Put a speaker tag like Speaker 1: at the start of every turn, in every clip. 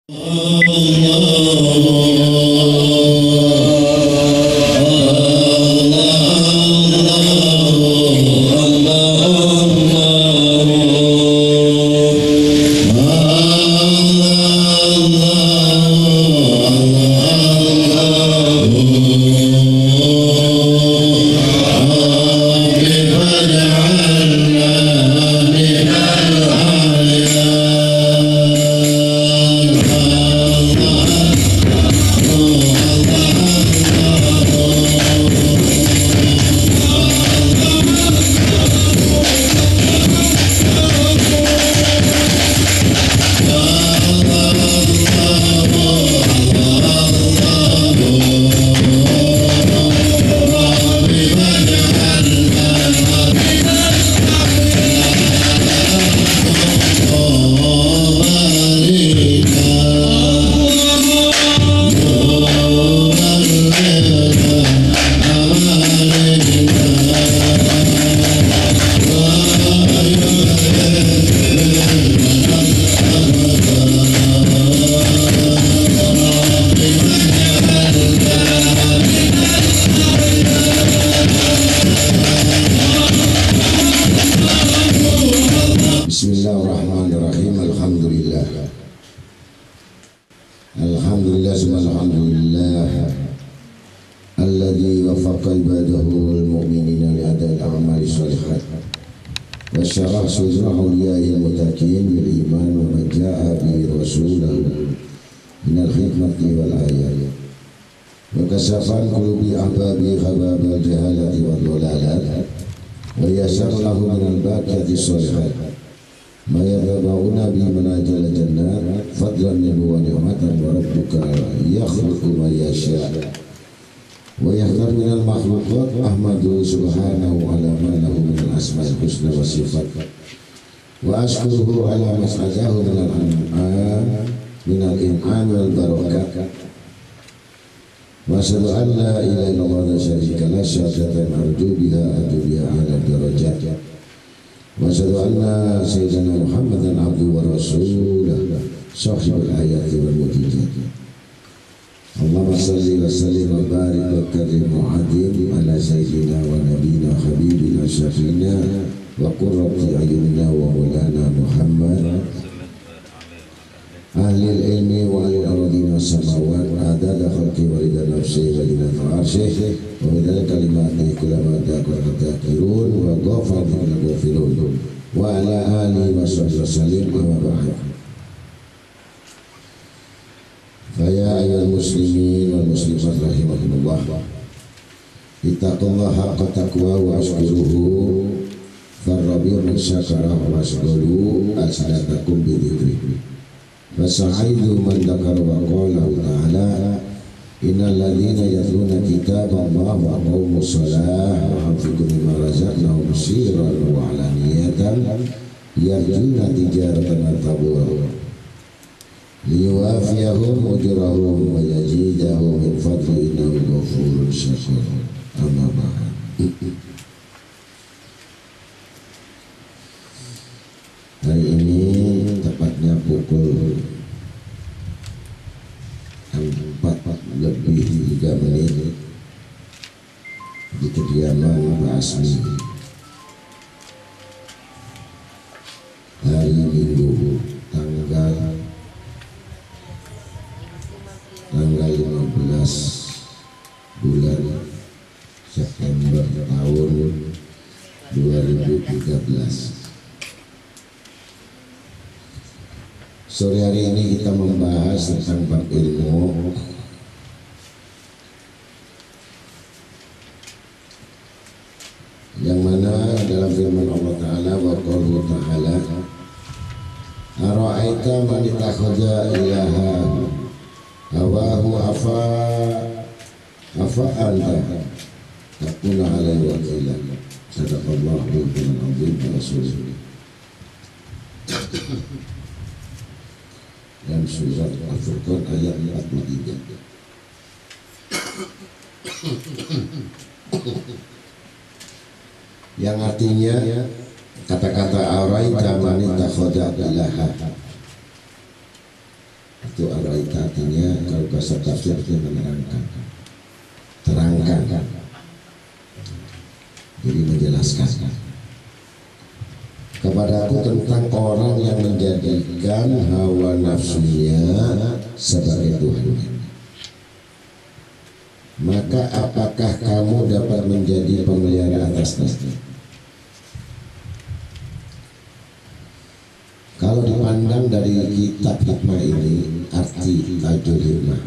Speaker 1: Bismillahirrahmanirrahim. Alhamdulillah subhanallah alladzi wafaqa ibadahu al-mu'minina li adai al-a'mali shalihat wa syarah sudra awliya'il mutakin bil iman wa maja'a bi rasulahu minal hikmati wal ayat wa kasafan qulubi ahbabi khababal jahalati wal dhalalat wa yasar lahu minal baqiyati shalihat ma yadaba'una bi manajal jannat fadlan minhu wa ni'matan wa rabbuka yakhluqu ma yasha' wa yahdar minal makhluqat ahmadu subhanahu ala ma lahu minal asma'il husna wa sifat wa ashkuruhu ala mas'adahu minal in'am wal barakat wa asyhadu an la ilaha illallah la syarika lahu syahadatan arju biha ala darajat wa asyhadu anna sayyidina Muhammadan abduhu wa rasuluh sahibul ayati wal mujizat. Allahumma salli wa sallim wa barik wa karim wa adim ala sayyidina wa nabina habibina syafiina wa qurrati ayunina wa maulana Muhammad ahli ilmi wa ahli aradina samawat adada khalqi wa rida nafsi wa zinata arsyih wa midada kalimati kulama takirun wa ghafar min ghafilun wa ala alihi wa sahbihi wa sallim amma ba'd. Faya ayyuhal muslimin wal muslimat rahimakumullah, ittaqullaha haqqa taqwa wa ashkuruhu farrabi'u man syakara wa ashkuru asnatakum bi dzikri fasa'aidu man dzakara wa qala ta'ala innal ladzina yatluna kitaballahi wa aqamus shalah wa anfaqu mimma razaqnahum sirran wa alaniyatan yarjuna tijaratan lan tabur liyuwafiyahum ujurahum wa yazidahum min fadli innahu ghafurun syakur. Amma ba'd. Hari ini tepatnya pukul 4:03 di kediaman Mbak Asmi, hari Minggu tanggal 15 bulan September tahun 2013. Sore hari ini kita membahas tentang bab ilmu yang mana dalam firman Allah Ta'ala wa qauluhu ta'ala ara'aita man ittakhadha ilaha hawahu afa anta takuna alaihi wakila. Sadaqallahu bil azim wa rasulih. Dan surat Al-Furqan ayat 43. Yang artinya kata-kata araita man ittakhadha ilaha, itu araita artinya kalau bahasa tafsir itu menerangkan, terangkan, jadi menjelaskan kepadaku tentang orang yang menjadikan hawa nafsunya sebagai Tuhan. Maka apakah kamu dapat menjadi pemelihara atasnya? Kalau dipandang dari kitab hikmah ini, arti tajul hikmah.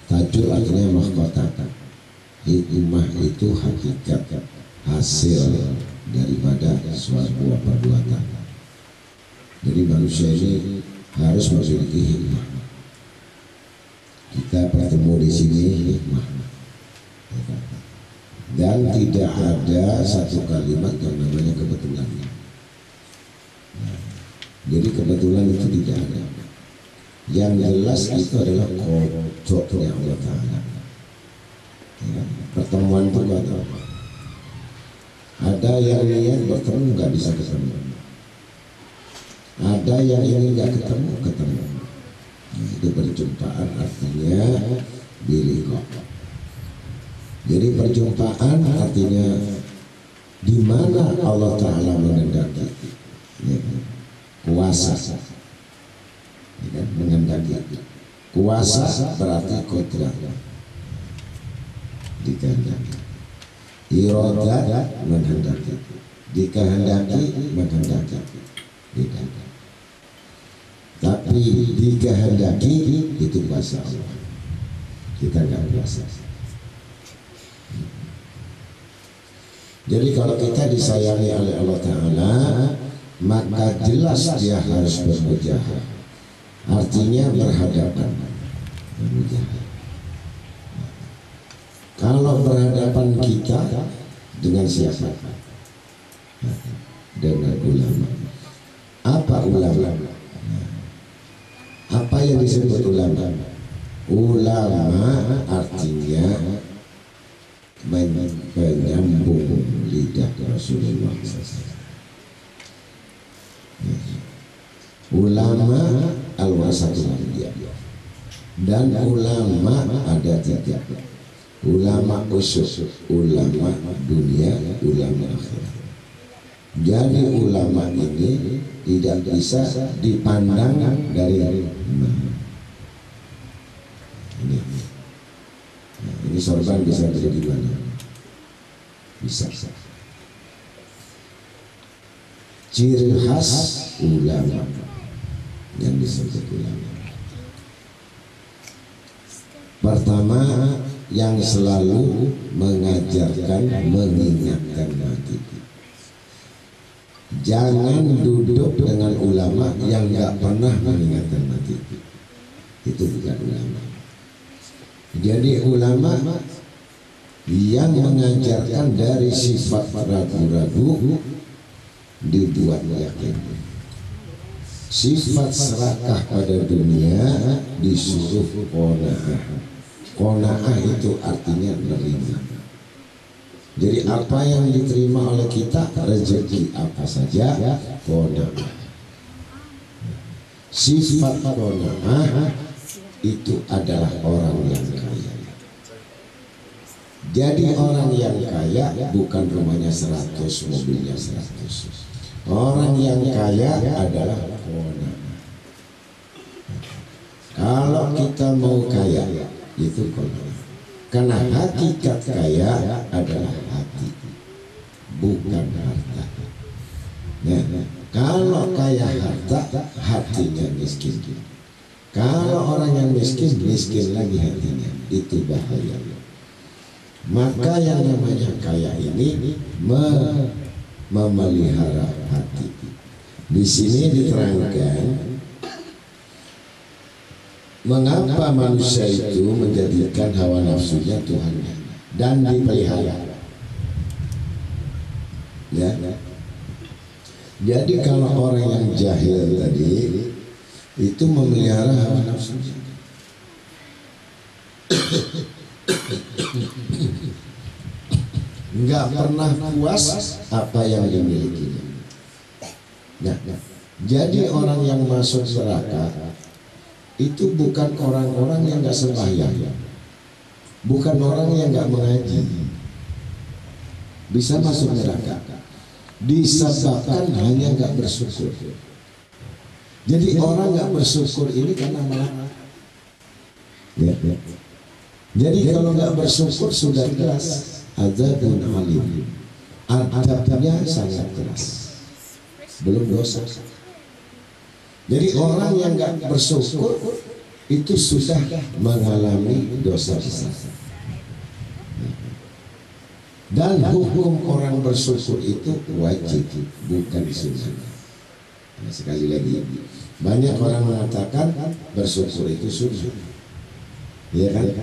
Speaker 1: Tajul artinya mahkota. Hikmah itu hakikat, hasil daripada suatu perbuatan. Jadi manusia ini harus memiliki hikmah. Kita bertemu di sini hikmah, dan tidak ada satu kalimat yang namanya kebetulan. Jadi kebetulan itu tidak ada. Yang jelas itu adalah kodoknya Allah Ta'ala. Pertemuan itu ada. Ada yang niat bertemu nggak bisa ketemu. Ada yang ingin nggak ketemu. Itu perjumpaan artinya biliqa. Jadi perjumpaan artinya di mana Allah Ta'ala mengendaki, ya, kuasa, ya, mengendaki. Kuasa berarti kodrat, dikehendaki. Iradat menghendaki, dikehendaki menghendaki. Tidak. Tapi dikehendaki itu kuasa Allah. Kita nggak kuasa. Jadi kalau kita disayangi oleh Allah Ta'ala, maka jelas dia harus bermujahadah. Artinya berhadapan. Bermujahadah. Kalau berhadapan kita dengan siapa? Dengan ulama. Apa ulama? Apa yang disebut ulama? Ulama artinya penyambung lidah Rasulullah SAW. Ulama al-wasatul anbiya, dan ulama ada tiga. Ulama usul, ulama dunia, ulama akhirat. Jadi ulama ini tidak bisa dipandang dari ini sorban bisa jadi mana? Bisa. Ciri khas ulama yang disebut ulama. Pertama, yang selalu mengajarkan, mengingatkan mati. Jangan duduk dengan ulama yang nggak pernah mengingatkan mati. Itu bukan ulama. Jadi ulama yang mengajarkan dari sifat ragu-ragu dibuat yakin. Sifat serakah pada dunia disuruh qanaah. Qanaah itu artinya menerima. Jadi apa yang diterima oleh kita, rezeki apa saja, qanaah. Sifat qanaah itu adalah orang yang kaya. Jadi orang yang kaya bukan rumahnya 100, mobilnya 100. Orang yang kaya adalah qanaah. Kalau kita mau kaya itu qanaah. Karena hakikat kaya adalah hati, bukan harta. Nah, kalau kaya harta, hatinya miskin. Kalau orang yang miskin, miskin lagi hatinya. Itu bahaya. Maka yang namanya kaya ini memelihara hati. Di sini diterangkan mengapa manusia itu menjadikan hawa nafsunya Tuhannya dan dipelihara. Ya. Jadi kalau orang yang jahil tadi itu memelihara hawa nafsunya. Enggak pernah puas apa yang dimilikinya. Nah, jadi orang yang masuk neraka itu bukan orang-orang yang nggak sembahyang, bukan orang yang nggak mengaji, bisa masuk neraka. Disebabkan hanya nggak bersyukur. Jadi orang nggak bersyukur ini karena malah. Ya. Jadi kalau nggak bersyukur sudah jelas azabun alim. Adabnya sangat keras. Belum dosa. Jadi orang yang nggak bersyukur itu sudah mengalami dosa besar. Dan hukum orang bersyukur itu wajib, bukan sunnah. Nah, sekali lagi, banyak orang mengatakan bersyukur itu sunnah. Ya kan?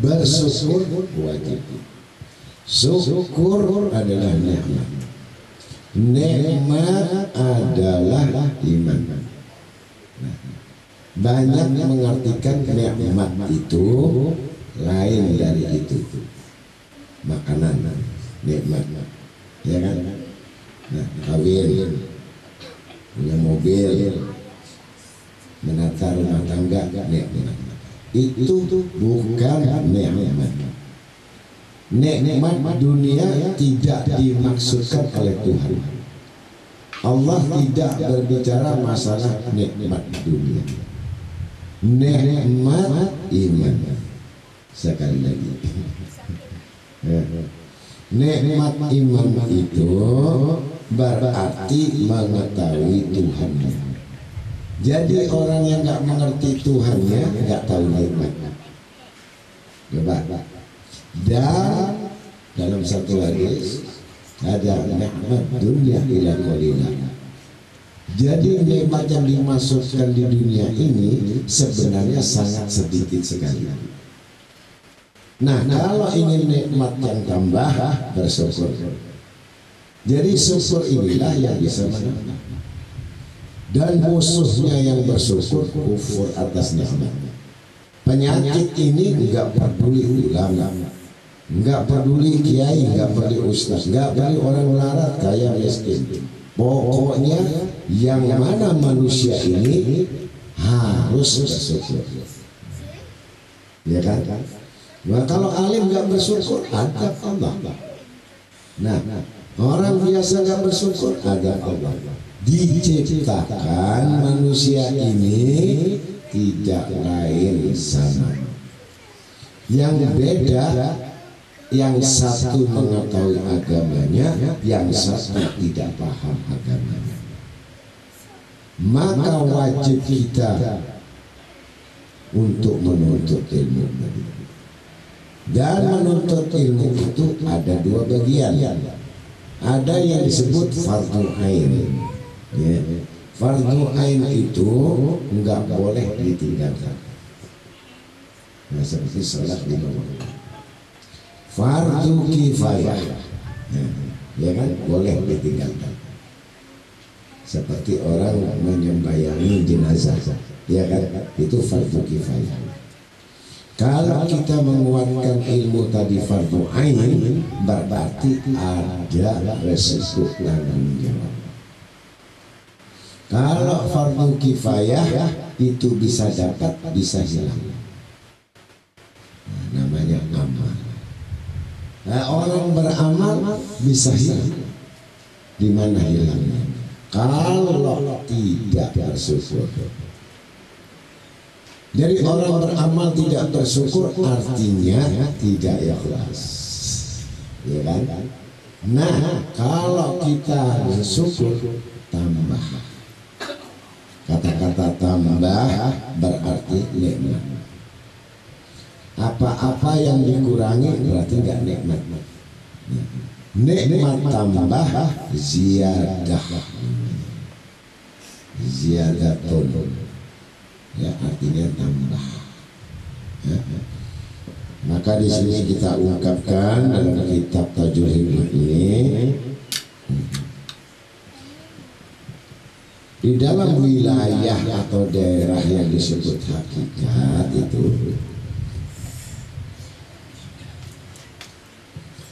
Speaker 1: Bersyukur wajib. Syukur adalah nikmat. Nikmat adalah iman. Nah, banyak mengartikan nikmat itu lain dari itu. Makanan nikmat, ya kan? Nah, kawin, punya mobil, menata rumah tangga, nikmat. Itu bukan nikmat. Nikmat dunia tidak dimaksudkan oleh Tuhan. Allah tidak berbicara masalah nikmat dunia. Nikmat iman. Sekali lagi, nikmat iman itu berarti mengetahui Tuhannya. Jadi orang yang nggak mengerti Tuhannya nggak tahu nikmat. Coba. Dan dalam satu hadis ada nikmat dunia ila qalillah. Jadi nikmat yang dimasukkan di dunia ini sebenarnya sangat sedikit sekali. Nah, kalau ingin nikmat yang tambah, bersyukur. Jadi syukur inilah yang bisa menambah. Dan musuhnya yang bersyukur kufur atas nikmat. Penyakit ini enggak peduli ulama, enggak peduli kiai, enggak peduli ustaz, enggak peduli orang melarat kaya miskin. Pokoknya yang mana manusia ini harus bersyukur. Ya kan? Nah, kalau alim nggak bersyukur, adab Allah. Nah, orang biasa nggak bersyukur, adab Allah. Diciptakan manusia ini tidak lain sama. Yang beda, yang satu mengetahui agamanya, yang satu tidak paham agamanya. Maka wajib kita untuk menuntut ilmu. Dan menuntut ilmu itu ada dua bagian. Ada yang disebut fardhu ain. Ya. Fardhu ain itu enggak boleh ditinggalkan. Nah, seperti salat lima waktu. Fardhu kifayah. Ya kan, boleh ditinggalkan. Seperti orang menyembayangi jenazah. Ya kan, itu fardhu kifayah. Kalau kita menguatkan ilmu tadi fardhu ain, berarti ada resiko tanggung jawab. Kalau fardhu kifayah itu bisa dapat, bisa hilang. Nah, namanya amal. Nah, orang beramal bisa hilang. Di mana hilangnya? Kalau tidak bersyukur. Jadi orang beramal tidak bersyukur artinya tidak ikhlas, ya kan? Nah, kalau kita bersyukur tambah. Kata-kata tambah berarti nikmat. Apa-apa yang dikurangi berarti nggak nikmat. Nikmat tambah ziyadah, ziyadatun. Ya, artinya tambah. Ya. Maka di sini kita ungkapkan dalam kitab Tajul Hikmah ini, di dalam wilayah atau daerah yang disebut hakikat itu,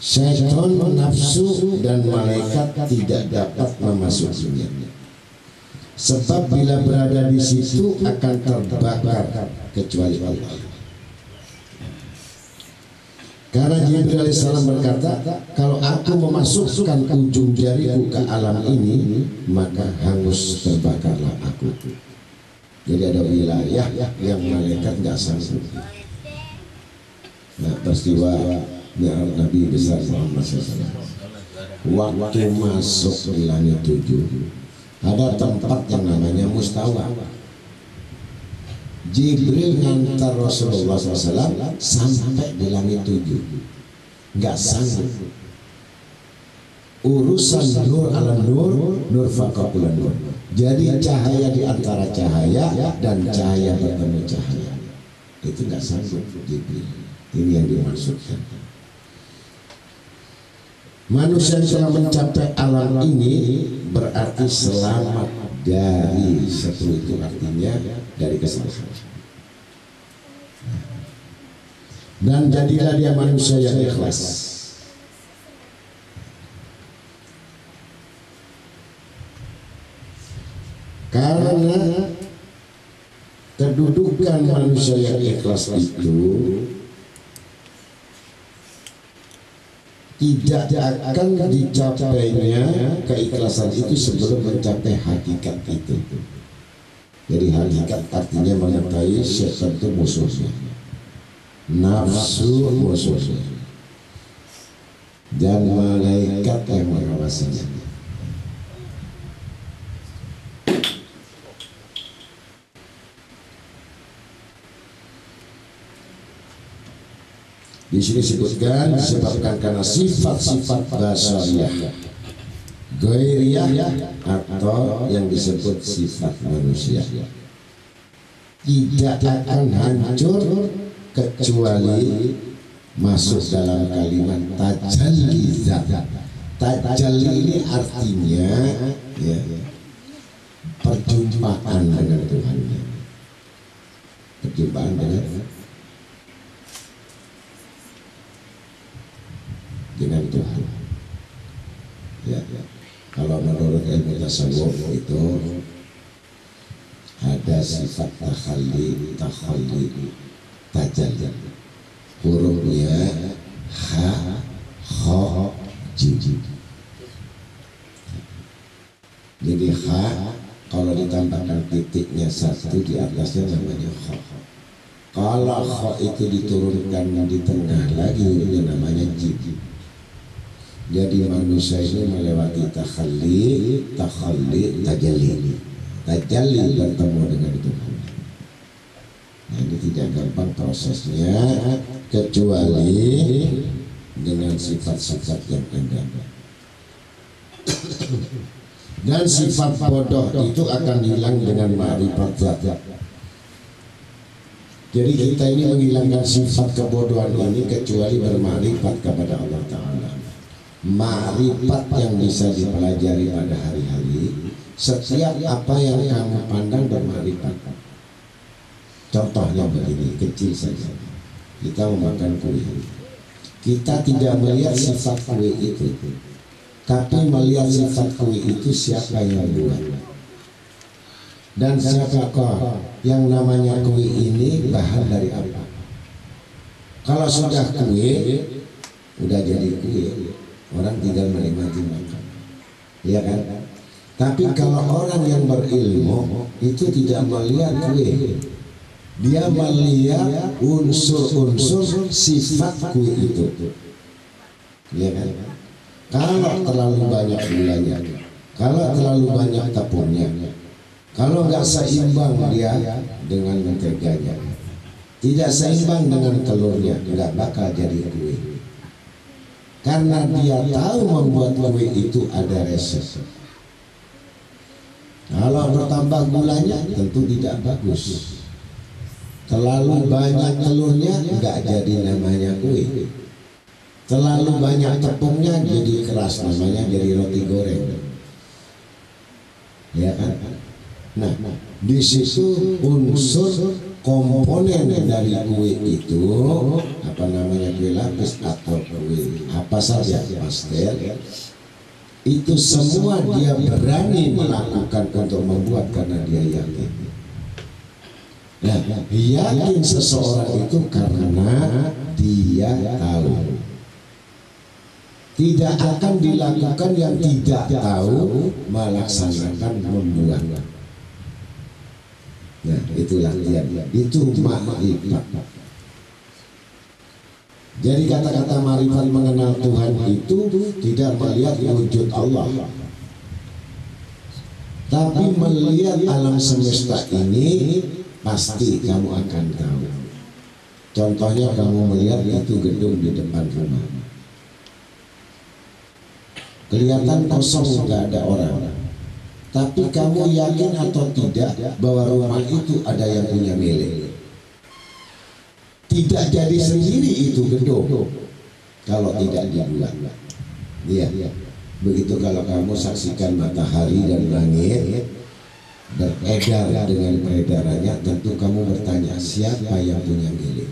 Speaker 1: syaitan, nafsu dan malaikat tidak dapat memasukinya. Sebab bila berada di situ akan terbakar kecuali Allah. Karena Jibril alaihissalam berkata, kalau aku memasukkan ujung jariku ke alam ini, maka hangus terbakarlah aku. Jadi ada wilayah yang malaikat nggak sanggup. Nah, peristiwa Mi'raj Nabi besar Muhammad SAW. Waktu masuk di langit 7, ada tempat yang namanya Mustawa. Jibril ngantar Rasulullah SAW sampai di langit 7, nggak sanggup. Urusan nur ala nur, nur faqaqulan nur. Jadi cahaya di antara cahaya dan cahaya bertemu cahaya, itu nggak sanggup Jibril. Ini yang dimaksudkan. Manusia yang telah mencapai alam ini berarti selamat dari sesuatu, itu artinya dari kesalahan. Dan jadilah dia manusia yang ikhlas. Karena kedudukan manusia yang ikhlas itu tidak akan dicapainya keikhlasan itu sebelum mencapai hakikat itu. Jadi hakikat artinya mengetahui setan itu musuhnya, nafsu musuhnya, dan malaikat yang mengawasinya. Di sini disebutkan disebabkan karena sifat-sifat basyariyah, ghairiyah atau yang disebut sifat manusia tidak akan hancur kecuali masuk dalam kalimat tajalli zat. Tajalli ini artinya ya, perjumpaan dengan Tuhan, perjumpaan dengan Tuhan. Ya, kalau menurut ilmu tasawuf itu ada sifat takhalli, tajalli. Hurufnya ha, kha, jim. Jadi ha kalau ditambahkan titiknya satu di atasnya namanya kha. Kalau kha itu diturunkan di tengah lagi ini namanya jim. Jadi manusia ini melewati takhalli, tajalli bertemu dengan Tuhan. Nah, ini tidak gampang prosesnya kecuali dengan sifat-sifat yang ada. Dan sifat bodoh itu akan hilang dengan ma'rifat zat. Jadi kita ini menghilangkan sifat kebodohan ini kecuali bermakrifat kepada Allah Ta'ala. Ma'rifat yang bisa dipelajari pada hari-hari, setiap apa yang kamu pandang bermakrifat. Contohnya begini, kecil saja. Kita memakan kue, kita tidak melihat sifat kue itu, tapi melihat sifat kue itu siapa yang buat dan siapakah yang namanya kue ini bahan dari apa. Kalau sudah kue, udah jadi kue, orang tinggal menikmati makan, ya kan? Tapi kalau orang yang berilmu itu tidak melihat kue, dia melihat unsur-unsur sifat kue itu, ya kan? Kalau terlalu banyak gulanya, kalau terlalu banyak tepungnya, kalau nggak seimbang dia dengan menteganya, tidak seimbang dengan telurnya, nggak bakal jadi kue. Karena dia tahu membuat kue itu ada resep. Kalau bertambah gulanya tentu tidak bagus. Terlalu banyak telurnya nggak jadi namanya kue. Terlalu banyak tepungnya jadi keras, namanya jadi roti goreng. Ya kan? Nah, di situ unsur komponen dari kue itu apa namanya, kue lapis atau kue apa saja pastel, Itu semua dia berani melakukan untuk membuat karena dia yakin. Nah, yakin seseorang itu karena dia tahu. Tidak akan dilakukan yang tidak tahu, melaksanakan membuat. Nah, itu latihan. Itu makrifat. Jadi kata-kata marifat mengenal Tuhan itu tidak melihat wujud Allah, tapi melihat alam semesta ini pasti kamu akan tahu. Contohnya kamu melihat itu gedung di depan rumah, kelihatan kosong, nggak ada orang, tapi kamu yakin atau tidak bahwa rumah itu ada yang punya milik. Tidak jadi sendiri itu gedung kalau tidak dibuat. Iya. Begitu kalau kamu saksikan matahari dan langit beredar dengan peredarannya, tentu kamu bertanya siapa yang punya milik.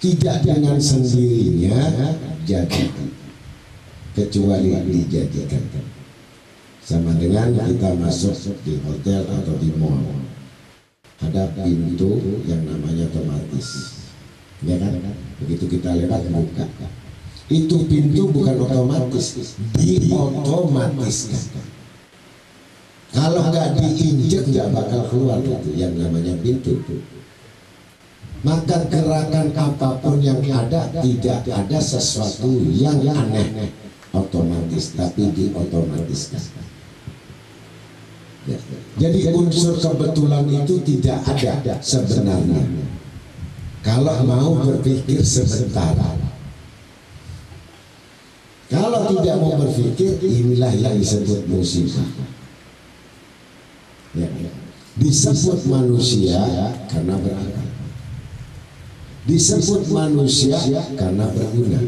Speaker 1: Tidak dengan sendirinya jadi, kecuali dijadikan. Sama dengan kita masuk di hotel atau di mall, ada pintu yang namanya otomatis, ya kan? Begitu kita lewat buka, itu pintu bukan otomatis, diotomatiskan. Kalau nggak diinjek nggak bakal keluar itu yang namanya pintu. Maka gerakan apapun yang ada, tidak ada sesuatu yang aneh, otomatis, tapi diotomatiskan. Jadi unsur kebetulan itu tidak ada sebenarnya. Kalau mau berpikir sebentar. Kalau tidak mau berpikir, inilah yang disebut musibah. Ya. Disebut manusia karena berakal. Disebut manusia karena berguna.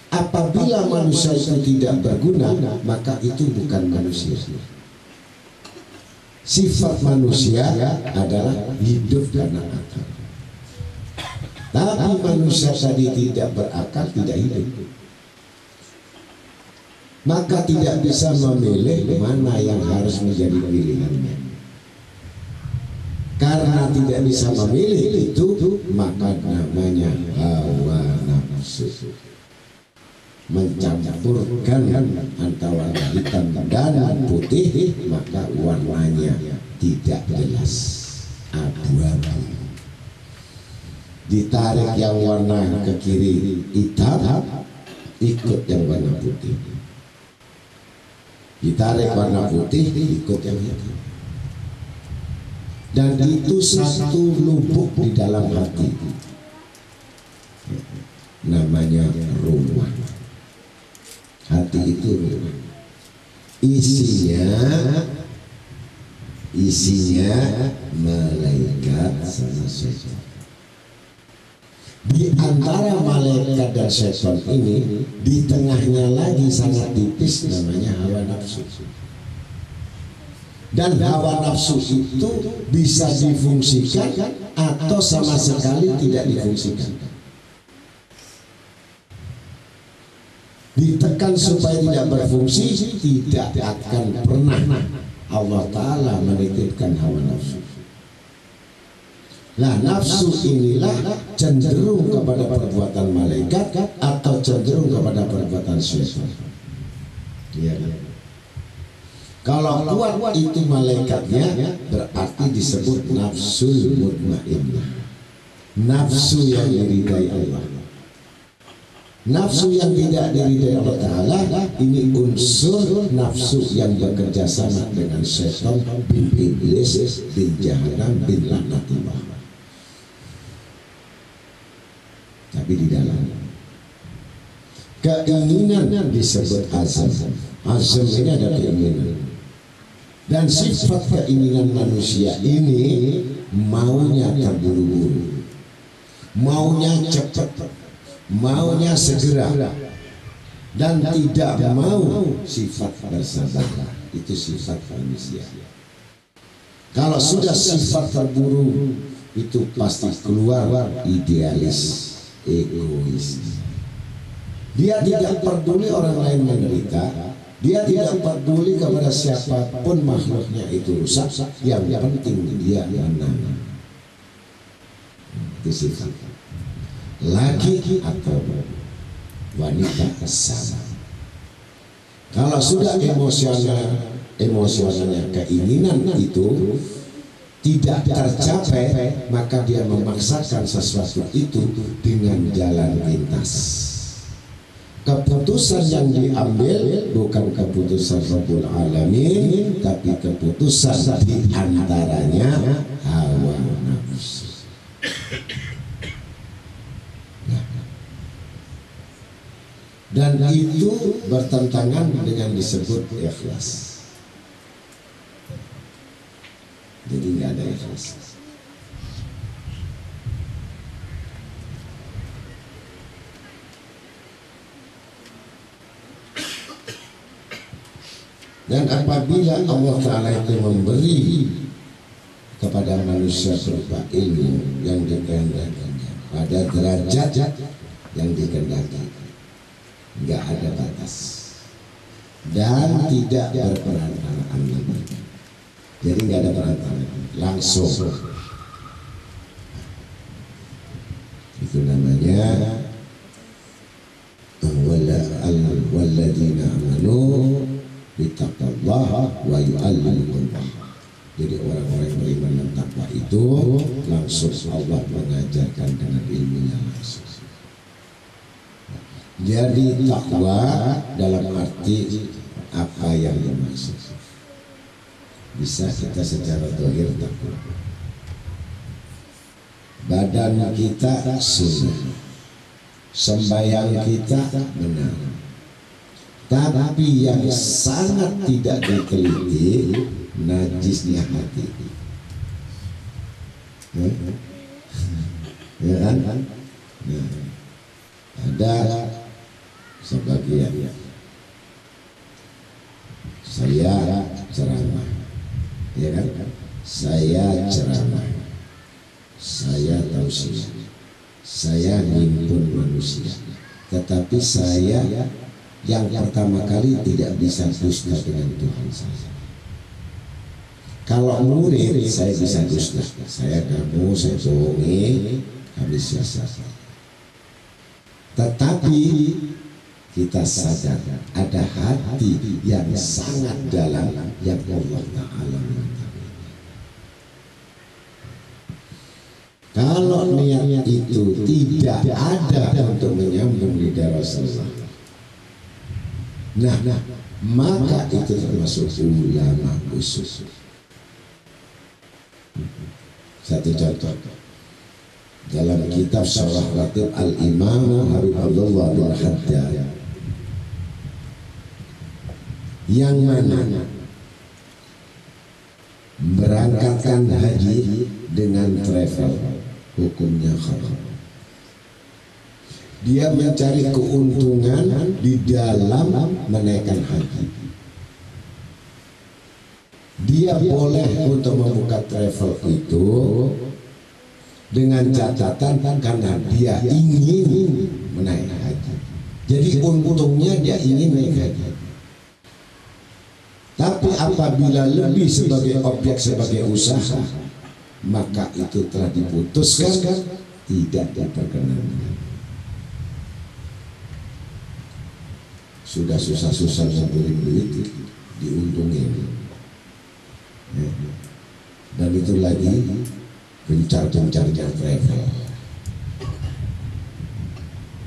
Speaker 1: Apabila manusia itu tidak berguna, maka itu bukan manusia. Sifat manusia adalah hidup karena akal. Tapi manusia tadi tidak berakal, tidak hidup. Maka tidak bisa memilih mana yang harus menjadi pilihannya. Karena tidak bisa memilih itu, maka namanya hawa nafsu. Mencampurkan antara hitam dan putih, maka warnanya tidak jelas, abu-abu. Ditarik yang warna ke kiri hitam, ikut yang warna putih. Ditarik warna putih, ikut yang hitam. Dan itu satu lubuk di dalam hati, namanya rumah. Hati itu isinya malaikat sama setan. Di antara malaikat dan setan ini, di tengahnya lagi sangat tipis, namanya hawa nafsu. Dan hawa nafsu itu bisa difungsikan atau sama sekali tidak difungsikan. Ditekan supaya tidak berfungsi, tidak akan pernah Allah Ta'ala menitipkan hawa nafsu. Nah, nafsu inilah cenderung kepada perbuatan malaikat atau cenderung kepada perbuatan syaitan. Ya. Kalau kuat itu malaikatnya, berarti disebut nafsul mutmainnah, nafsu yang diridai Allah. Nafsu yang tidak diridai Allah Ta'ala, ini unsur nafsu yang bekerja sama dengan syaitan, bin iblis, bin jahanam, bin laknatullah. Tapi di dalam keinginan disebut azam. Azam ini ada keinginan. Dan sifat keinginan manusia ini maunya terburu-buru, maunya cepat, maunya segera, dan tidak mau sifat bersabar. Itu sifat manusia. Kalau sudah sifat terburu, itu pasti keluar idealis, egois. Dia tidak peduli orang lain menderita, dia tidak peduli kepada siapapun makhluknya itu rusak, yang penting dia menang. Itu sifat laki atau wanita sama. Kalau sudah emosionalnya keinginan itu tidak tercapai, maka dia memaksakan sesuatu itu dengan jalan pintas. Keputusan yang diambil bukan keputusan Rabbul Alamin, tapi keputusan di antaranya hawa nafsu. Dan itu bertentangan dengan disebut ikhlas. Jadi nggak ada ikhlas. Dan apabila Allah Ta'ala itu memberi kepada manusia berupa ilmu yang dikehendakinya pada derajat yang dikehendaki, nggak ada batas dan tidak berperantaraan lagi. Jadi nggak ada perantaraan, langsung. Itu namanya walladzina amanu bittaqwallaha wa yu'allimukumullah. Jadi orang-orang yang beriman dan takwa itu langsung Allah mengajarkan dengan ilmunya langsung. Jadi takwa dalam arti apa yang dimaksud. Bisa kita secara zahir takwa. Badan kita sunnah, sembahyang kita benar. Tapi yang sangat tidak diteliti, najisnya hati. Ya kan? Nah, ada sebagian saya ceramah, ya kan? Saya ceramah, saya tausiah, saya nimpun manusia, tetapi saya yang pertama kali tidak bisa dusta dengan Tuhan saya. Kalau murid saya bisa dusta, saya kamu, saya bohongi, habis biasa. Tetapi kita sadar ada hati yang sangat dalam yang Allah Ta'ala mengetahui. Kalau niat itu tidak ada untuk menyambung lidah Rasulullah, nah, maka itu termasuk ulama khusus. Satu contoh dalam kitab Syarah Ratib Al-Imam Habib Abdullah bin Haddad, yang mana berangkatkan haji dengan travel hukumnya haram. Dia mencari keuntungan di dalam menaikkan haji. Dia boleh untuk membuka travel itu dengan catatan karena dia ingin menaikkan haji. Jadi untungnya dia ingin naik haji. Tapi apabila lebih sebagai objek, sebagai usaha, maka itu telah diputuskan tidak diperkenankan. Sudah susah-susah ngumpulin duit, diuntungin. Dan itu lagi gencar-gencarnya travel.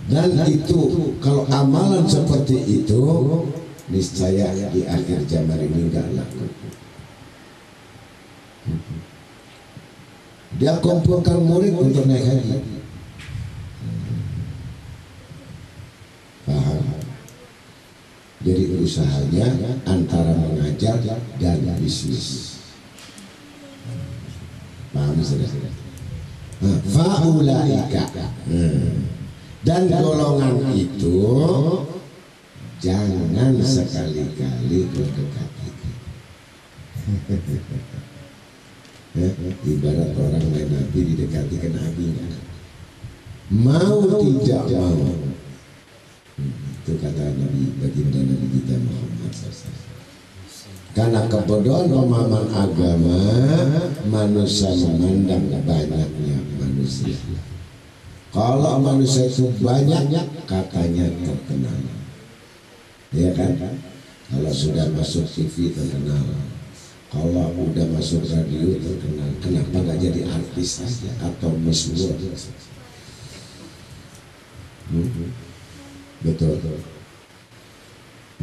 Speaker 1: Dan itu kalau amalan seperti itu niscaya di akhir zaman ini nggak laku. Dia kumpulkan murid untuk naik haji. Paham? Jadi usahanya antara mengajar dan bisnis. Paham saudara? Faulaika. Dan golongan itu jangan sekali-kali mendekati. Ibarat orang main api didekati kena apinya. Mau tidak mau Itu kata Nabi, baginda Nabi kita Muhammad SAW. Karena kebodohan pemahaman agama, manusia memandang banyaknya manusia. Kalau manusia itu banyak, katanya terkenal, ya kan? Kalau sudah masuk TV terkenal, kalau udah masuk radio terkenal. Kenapa nggak jadi artis aja atau Miss World? Betul.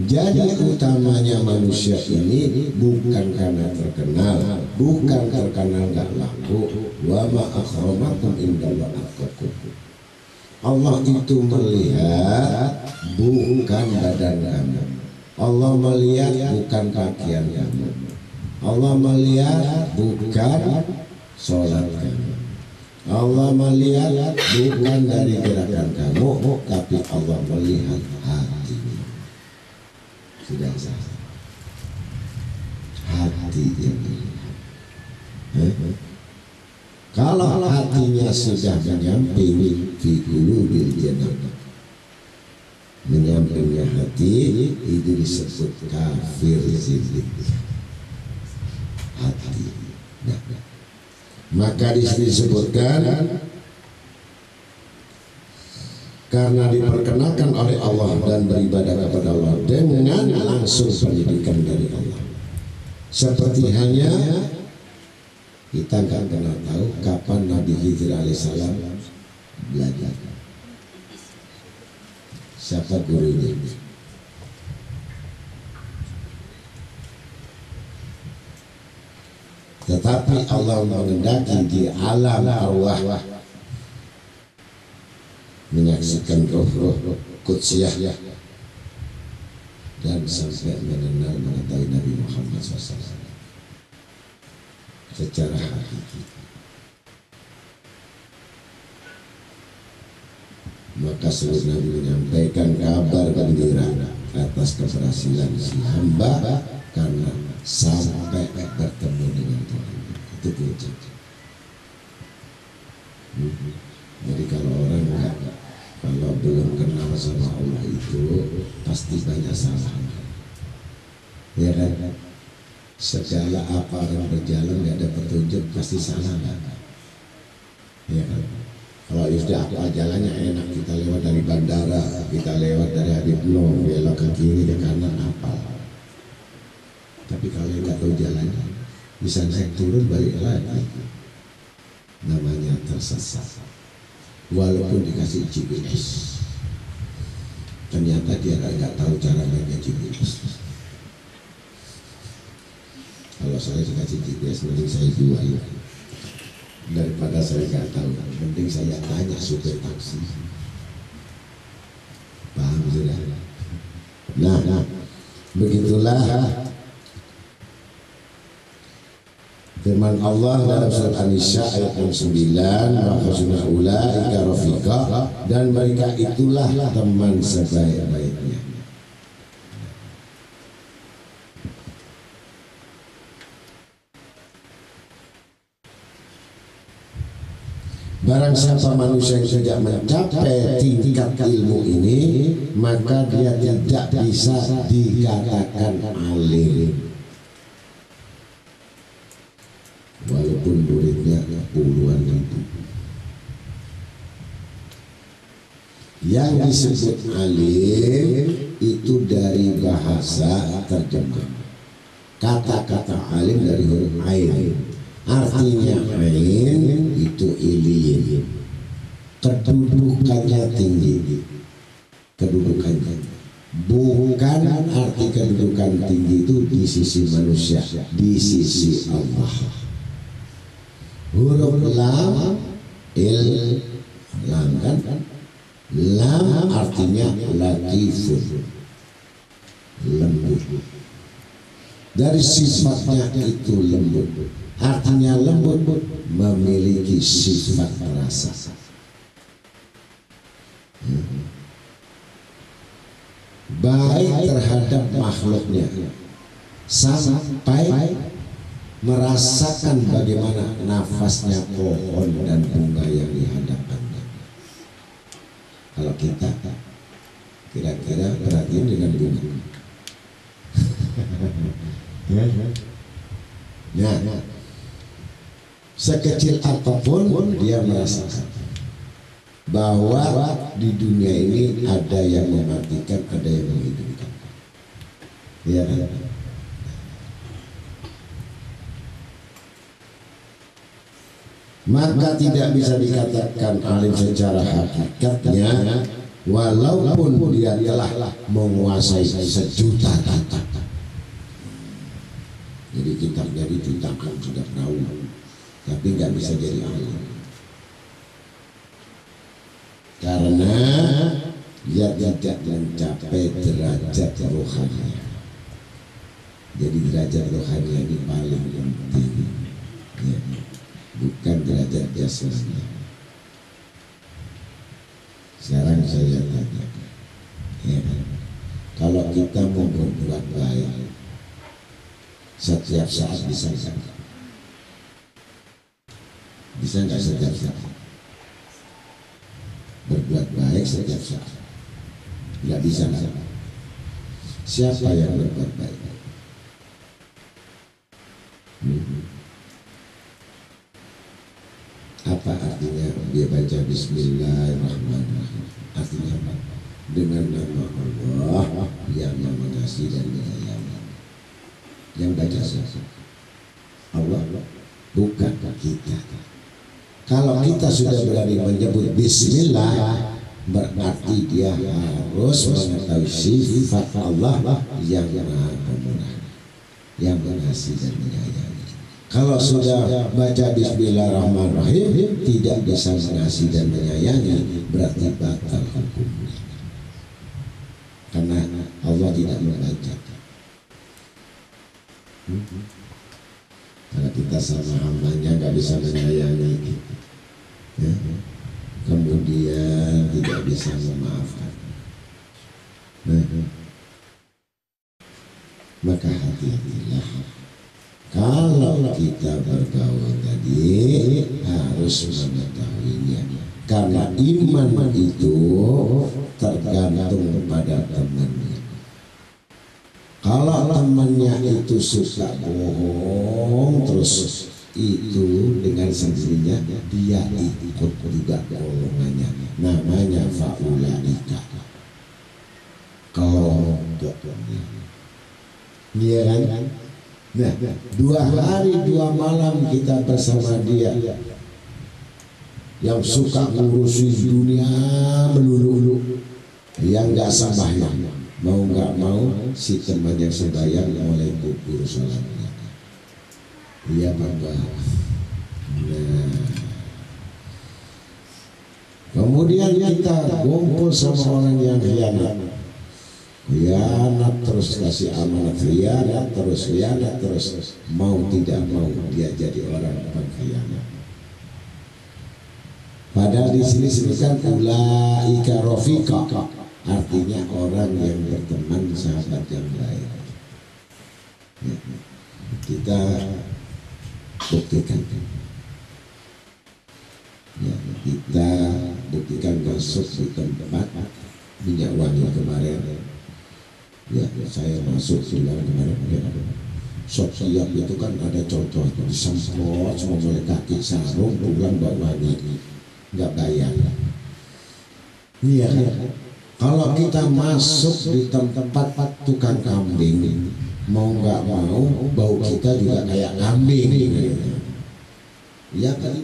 Speaker 1: Jadi utamanya manusia ini bukan karena terkenal, bukan terkenal nggak laku. Wa ma akramakum indallahi atqakum. Allah itu melihat bukan badan kamu. Allah melihat bukan pakaian kamu. Allah melihat bukan sholat kamu. Allah melihat bukan dari gerakan kamu, tapi Allah melihat hatimu. Sudah sah. Hati yang dilihat. Kalau hatinya sudah menyamping fi qulubil jannah, menyampingnya hati, itu disebut kafir zindik. Hati. Maka di sini disebutkan karena diperkenalkan oleh Allah dan beribadah kepada Allah dengan langsung pendidikan dari Allah. Seperti hanya kita nggak pernah tahu kapan Nabi Khidir alaihissalam belajar. Siapa gurunya? Tetapi Allah mengendaki di alam arwah menyaksikan roh-roh kudsiyah dan sampai mengenal mengetahui Nabi Muhammad SAW secara hakiki. Maka seluruh Nabi menyampaikan kabar gembira atas keberhasilan si hamba karena sampai bertemu dengan Tuhan. Itu kunci. Jadi kalau orang kalau belum kenal sama Allah itu pasti banyak salah. Ya kan? Segala apa orang berjalan nggak ada petunjuk pasti salah nggak? Ya kan? Kalau sudah apa jalannya enak, kita lewat dari bandara, kita lewat dari Habib Noh, belok ke kiri ke kanan apa? Tapi kalau nggak tahu jalannya, bisa naik turun balik lagi. Namanya tersesat. Walaupun dikasih GPS, ternyata dia nggak tahu cara mainnya GPS. Kalau saya dikasih GPS, mending saya jual daripada saya nggak tahu. Mending saya tanya supir taksi. Paham sudah? Nah, begitulah firman Allah dalam surat An-Nisa ayat 9, wa husna ulaika rafiqa, dan mereka itulah teman sebaik-baiknya. Barang siapa manusia yang tidak mencapai tingkat ilmu ini, maka dia tidak bisa dikatakan alim. Walaupun muridnya puluhan ribu. Yang disebut alim itu dari bahasa terjemah. Kata-kata alim dari huruf ain. Artinya ain itu iliyin. Kedudukannya tinggi. Kedudukannya. Bukan arti kedudukan tinggi itu di sisi manusia, di sisi Allah. Huruf lam, lam kan? Lam artinya latifun, lembut. Dari sifatnya itu lembut. Artinya lembut, memiliki sifat rasa. Baik terhadap makhluknya, sampai merasakan bagaimana nafasnya pohon dan bunga yang di hadapannya. Kalau kita Kira-kira perhatian dengan bunga. Nah, sekecil apapun dia merasakan bahwa di dunia ini ada yang mematikan, ada yang menghidupkan. Ya kan? Maka tidak bisa dikatakan alim secara hakikatnya walaupun dia telah menguasai sejuta kitab. Jadi kitabnya ditentangkan sudah tahu, tapi nggak bisa jadi alim karena dia tidak mencapai derajat rohani. Jadi derajat rohani ini paling penting, ya, bukan derajat jasmani. Sekarang saya tanya, ya, kalau kita mau berbuat baik setiap saat bisa nggak? Bisa nggak setiap saat? Berbuat baik setiap saat? Nggak bisa nggak? Siapa yang berbuat baik? Apa artinya dia baca Bismillahirrahmanirrahim? Artinya apa? Dengan nama Allah yang mengasihi dan menyayangi. Yang baca siapa? Allah, bukan kita. Kalau kita sudah berani menyebut Bismillah, berarti dia harus mengetahui sifat Allah yang Maha Pemurah, yang mengasihi dan menyayangi. Kalau sudah baca Bismillahirrahmanirrahim tidak bisa mengasihi dan menyayangi, berarti batal hukumnya. Karena Allah tidak membaca. Kalau kita sama hambanya nggak bisa menyayangi, ya, kemudian tidak bisa memaafkan, maka hati-hatilah. Kalau kita bergaul tadi harus mengetahuinya, karena iman itu tergantung pada temannya. Kalau temannya itu suka bohong terus, itu dengan sendirinya dia ikut juga golongannya, namanya faulaika, kelompoknya. Iya kan? Nah, 2 hari 2 malam kita bersama dia, yang suka ngurusin dunia melulu, yang nggak sembahyang, mau nggak mau si teman yang sembahyang mulai gugur sholatnya. Iya Bapak. Nah, kemudian kita kumpul sama orang yang khianat terus, kasih amanat khianat terus, mau tidak mau dia jadi orang pengkhianat. Padahal di sini disebutkan ulaika rafiqa, artinya orang yang berteman, sahabat yang baik. Ya, kita buktikan. Ya, kita buktikan masuk di tempat minyak wangi kemarin. Ya, saya masuk bilang kemarin, ya, shop siap itu kan ada contoh disemprot semua mulai kaki sarung pulang bawa wangi, nggak bayar. Iya kan? Kalau kita masuk di tempat tukang kambing, mau nggak mau bau kita juga kayak kambing. Iya kan?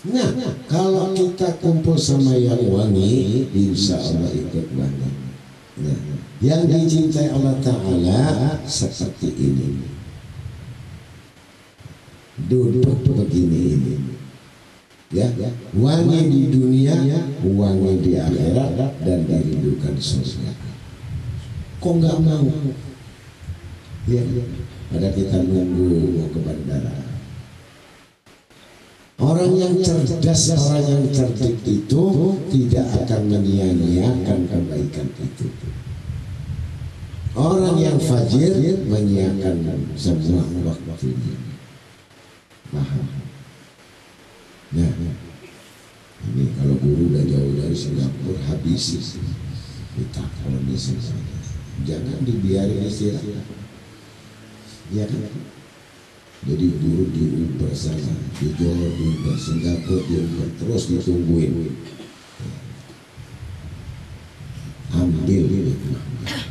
Speaker 1: Nah, kalau kita kumpul sama yang wangi, insya Allah ikut wangi. Nah, yang dicintai Allah Ta'ala seperti ini, duduk begini ini, ya, wangi di dunia, wangi di akhirat, dan dirindukan surga. Kok nggak mau? Ya, pada kita nunggu mau ke bandara. Orang yang cerdas, orang yang cerdik itu tidak akan menyia-nyiakan kebaikan itu. Orang yang fajir menyia-nyiakan semua waktunya. Paham? Nah, ini kalau guru udah jauh dari Singapura habis. ditakoni semuanya. Jangan dibiarin istirahat. Ya kan? Jadi guru diuber sana, di Jawa diuber, Singapura diuber, terus ditungguin. Ambil hikmahnya.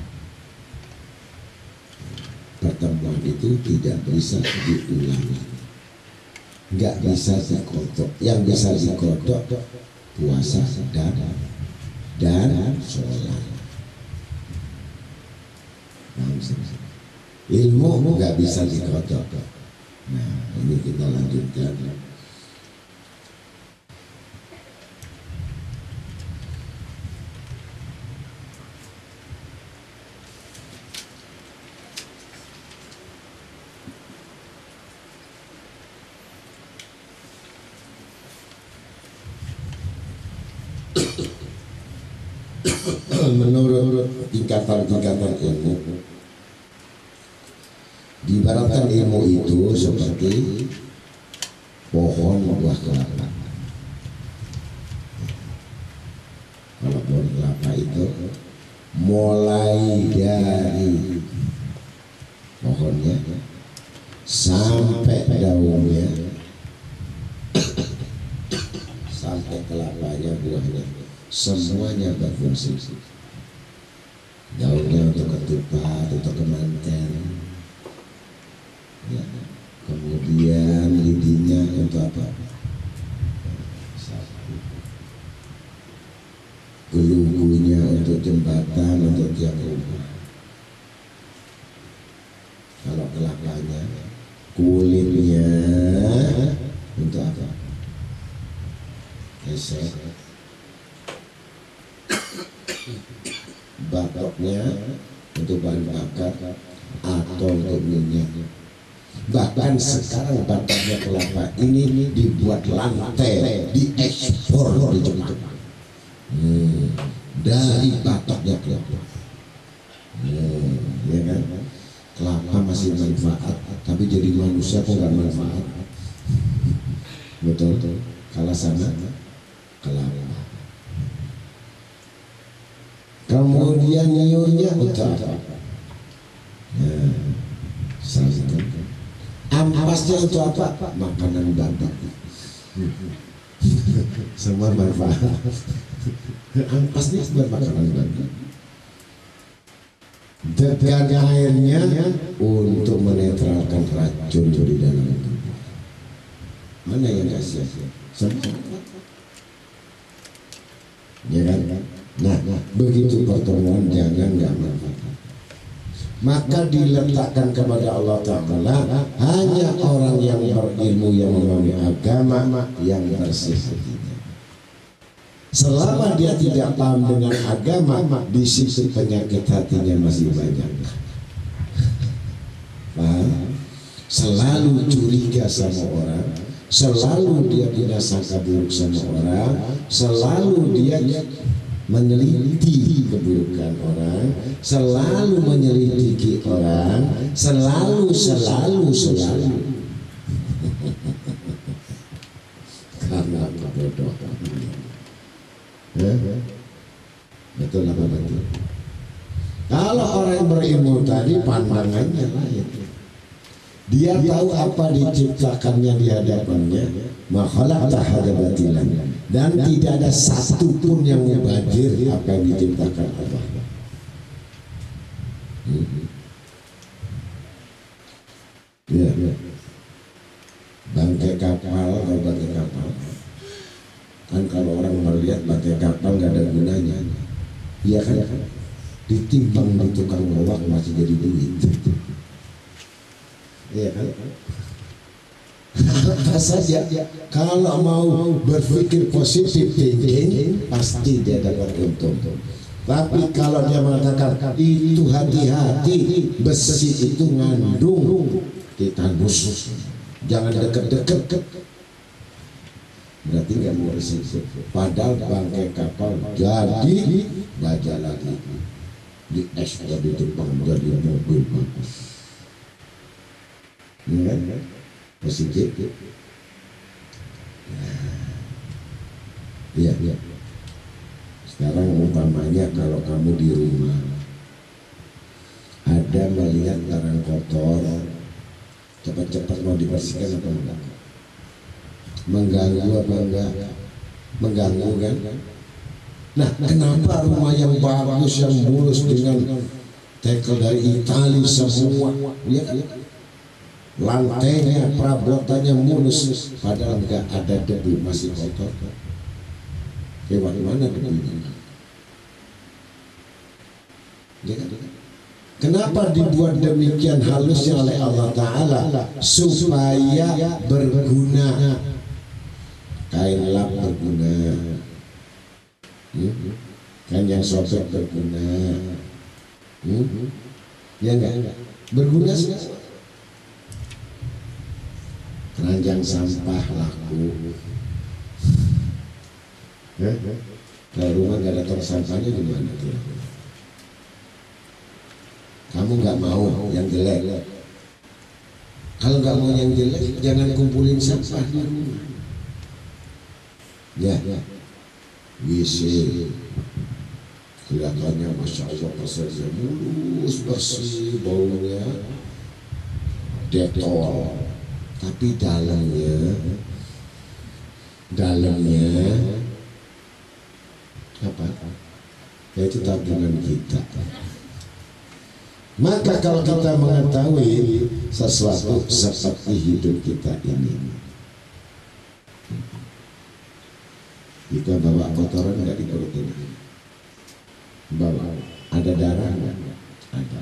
Speaker 1: Pertemuan itu tidak bisa diulangi, nggak bisa dikotok. Yang bisa dikotok puasa dan sholat. Ilmu nggak bisa dikotok. Nah, ini kita lanjutkan. Menurut tingkatan-tingkatan ilmu, diibaratkan ilmu itu seperti pohon buah kelapa. Kalau pohon kelapa itu mulai dari pohonnya sampai daunnya sampai kelapanya, buahnya, semuanya berfungsi. Daunnya untuk ketupat, untuk kemanten, ya. Kemudian lidinya untuk apa? Gelunggunya untuk jembatan, untuk tiang rumah. Kalau kelapanya, kulitnya untuk apa? Esek. Batoknya untuk bahan bakar atau untuk minyak. Bahkan sekarang batoknya kelapa ini dibuat lantai, diekspor di Jepang. Dari batoknya kelapa. Ya kan? Kelapa masih manfaat, tapi jadi manusia kok nggak manfaat. Betul. Kalah sama kelapa. Kemudian nyurnya untuk apa? Nah, ampasnya untuk apa? Makanan badak. Semua manfaat. Ampasnya buat makanan badak. Degan airnya untuk menetralkan racun di dalam tubuh. Mana yang kasihan? Semua. Ya kan? Nah, begitu pertemuan jangan nggak manfaat. Maka diletakkan kepada Allah Ta'ala hanya orang yang berilmu, yang memahami agama, yang bersih hatinya. Selama dia tidak paham dengan agama, di sisi penyakit hatinya masih banyak. Paham? Selalu curiga sama orang, selalu dia tidak sangka buruk sama orang, selalu dia meneliti keburukan orang, selalu menyelidiki orang, selalu karena kebodohan. Betul apa betul? Kalau orang berilmu tadi pandangannya lain. Dia tahu apa diciptakannya di hadapannya, makhluk tak ada batilan, dan tidak ada satu pun yang mubazir apa yang diciptakan Allah. Ya, bangkai kapal, kan kalau orang melihat bangkai kapal nggak ada gunanya, iya kan? Ditimbang di tukang lowak masih jadi duit. Iya kan? Apa saja kalau mau berpikir positif thinking pasti dia dapat untung. Tapi kalau dia mengatakan itu hati-hati, besi itu ngandung titanus, jangan dekat-dekat, berarti nggak mau risiko. Padahal bangkai kapal jadi baja lagi, diekspor di Jepang jadi mobil bagus. Ya, positif. Ya. Sekarang umpamanya kalau kamu di rumah ada melihat barang kotor, cepat-cepat mau dibersihkan apa enggak? Mengganggu apa enggak? Mengganggu kan? Nah, kenapa rumah yang bagus, yang mulus dengan tekel dari Itali semua, ya kan? Lantainya, perabotannya mulus, padahal enggak ada debu, masih kotor. Kayak mana debunya? Ya kan? Kenapa dibuat demikian halusnya oleh Allah Ta'ala? Supaya berguna. Kain lap berguna, kain yang sobek berguna, ya enggak? Berguna semua. Keranjang sampah laku. Kalau rumah nggak ada tong sampahnya gimana tuh? Kamu nggak mau yang jelek. Kalau nggak mau yang jelek, jangan kumpulin sampah di rumah. Ya, WC kelihatannya masya Allah pasirnya mulus, bersih, baunya Dettol, tapi dalamnya apa? Yaitu tabungan kita. Maka kalau kita mengetahui sesuatu seperti hidup kita ini, kita bawa kotoran nggak di perut ini? Bawa. Ada darah nggak? Ada.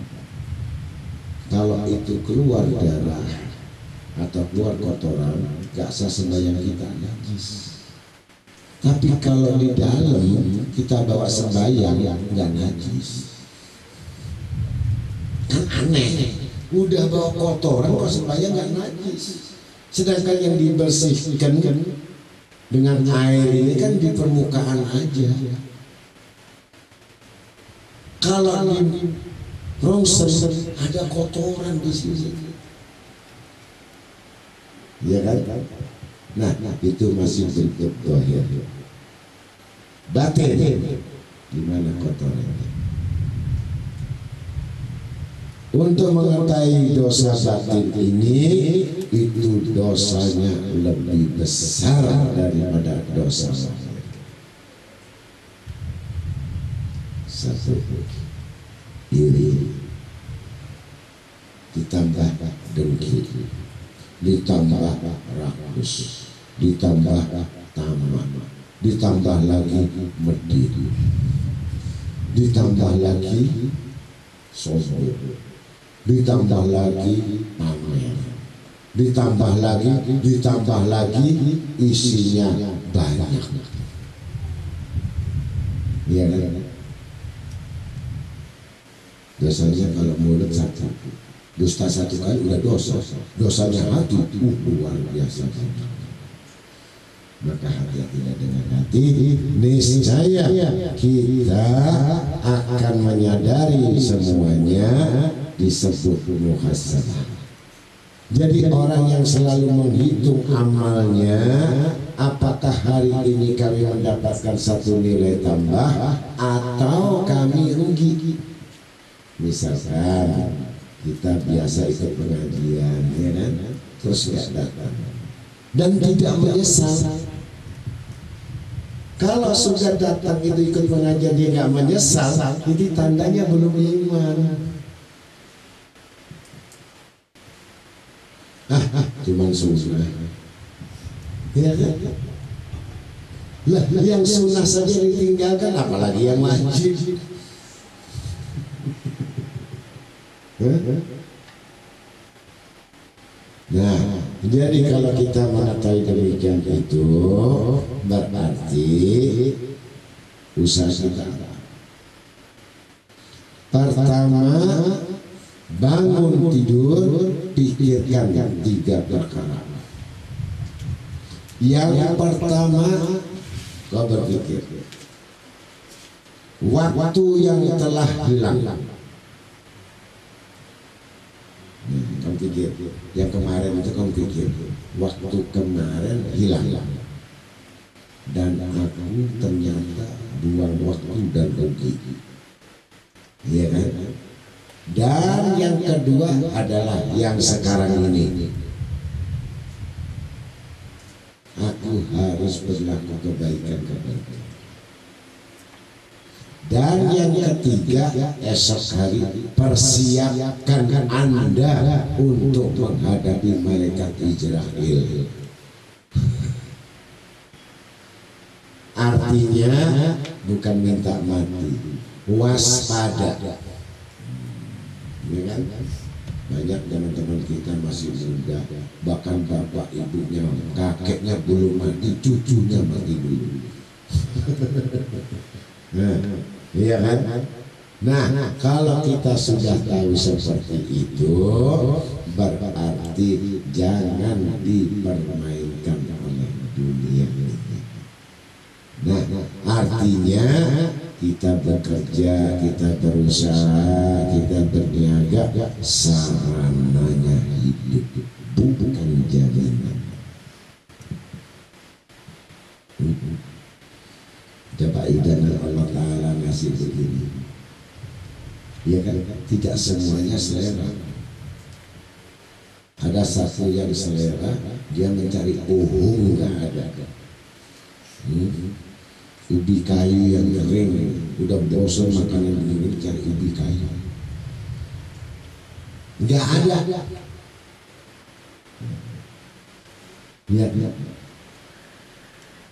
Speaker 1: Kalau itu keluar darah atau keluar kotoran, nggak sah sembahyang kita, najis. Tapi kalau di dalam kita bawa sembahyang, nggak najis. Kan aneh. Udah bawa kotoran kok sembahyang nggak najis. Sedangkan yang dibersihkan dengan air ini kan di permukaan aja. Kalau di rongsen ada kotoran di sini, ya kan? Nah, itu masih bentuk dohir. Batin, gimana kotorannya? Untuk mengetahui dosa batin ini, itu dosanya lebih besar daripada dosa lahir. Satu, iri, ditambah dengki, ditambah rakus, ditambah tamak, ditambah lagi medit, ditambah lagi sombong, ditambah lagi pamer, ditambah lagi isinya banyak. Iya kan? Dosanya kalau mulut satu, dusta satu kali udah dosa. Dosanya hati luar biasa. Maka hati-hatilah dengan hati, niscaya kita akan menyadari semuanya disebut muhasabah. Jadi orang yang selalu menghitung amalnya, apakah hari ini kami mendapatkan satu nilai tambah atau kami rugi. Misalkan kita biasa ikut pengajian, ya kan? Terus nggak datang dan tidak menyesal. Kalau sudah datang itu ikut pengajian dia nggak menyesal, itu tandanya belum iman. Cuman sunnah. Ya kan? Lah, yang sunnah saja ditinggalkan, apalagi yang wajib. Nah, jadi kalau kita mengetahui demikian itu berarti usaha kita. Pertama, bangun tidur pikirkan 3 perkara. Yang pertama, kau berpikir waktu yang telah hilang. Kamu pikir yang kemarin itu, kamu pikir waktu kemarin hilang. dan aku ternyata buang waktu dan rugi. Iya kan? Dan yang kedua adalah yang sekarang ini, aku harus berlaku kebaikan-kebaikan. Dan yang ketiga, esok hari persiapkan Anda untuk menghadapi malaikat Israel. Artinya bukan minta mati, waspada. Ya kan? Banyak teman-teman kita masih muda, bahkan bapak ibunya, kakeknya belum mati, cucunya mati dulu. Iya kan? Nah, kalau kita sudah tahu seperti itu, berarti jangan dipermainkan oleh dunia ini. Nah, artinya kita bekerja, kita berusaha, kita berniaga, sarananya hidup, bukan jaminan. Coba ibadah Allah Ta'ala ngasih begini, ya kan? Tidak semuanya selera. Ada satu yang selera, dia mencari pohon, nggak ada. Ubi kayu yang kering, udah bosan makanan ini, cari ubi kayu, nggak ada. Lihat.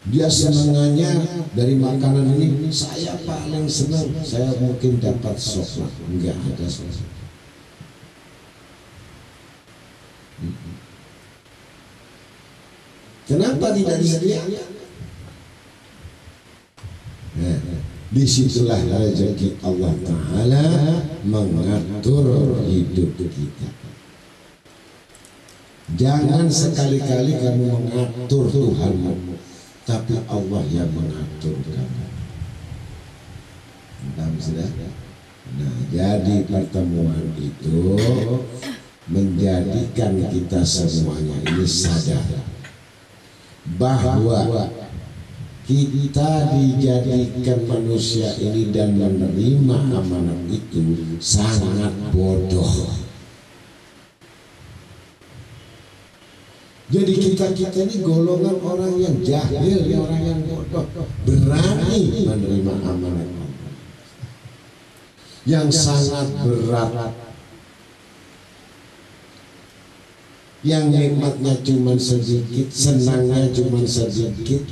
Speaker 1: Dia senangannya dari makanan ini, saya paling senang, saya mungkin dapat soklat. Enggak ada soklat. Kenapa tidak disediakan? Nah, disitulah rezeki Allah Ta'ala mengatur hidup kita. Jangan sekali-kali kamu mengatur Tuhanmu, tapi Allah yang mengatur kamu. Sudah? Nah, jadi pertemuan itu menjadikan kita semuanya ini sadar bahwa kita dijadikan manusia ini dan menerima amanat itu sangat bodoh. Jadi kita ini golongan orang yang jahil, orang yang bodoh, berani menerima amanat yang sangat berat, yang nikmatnya cuma sedikit, senangnya cuma sedikit,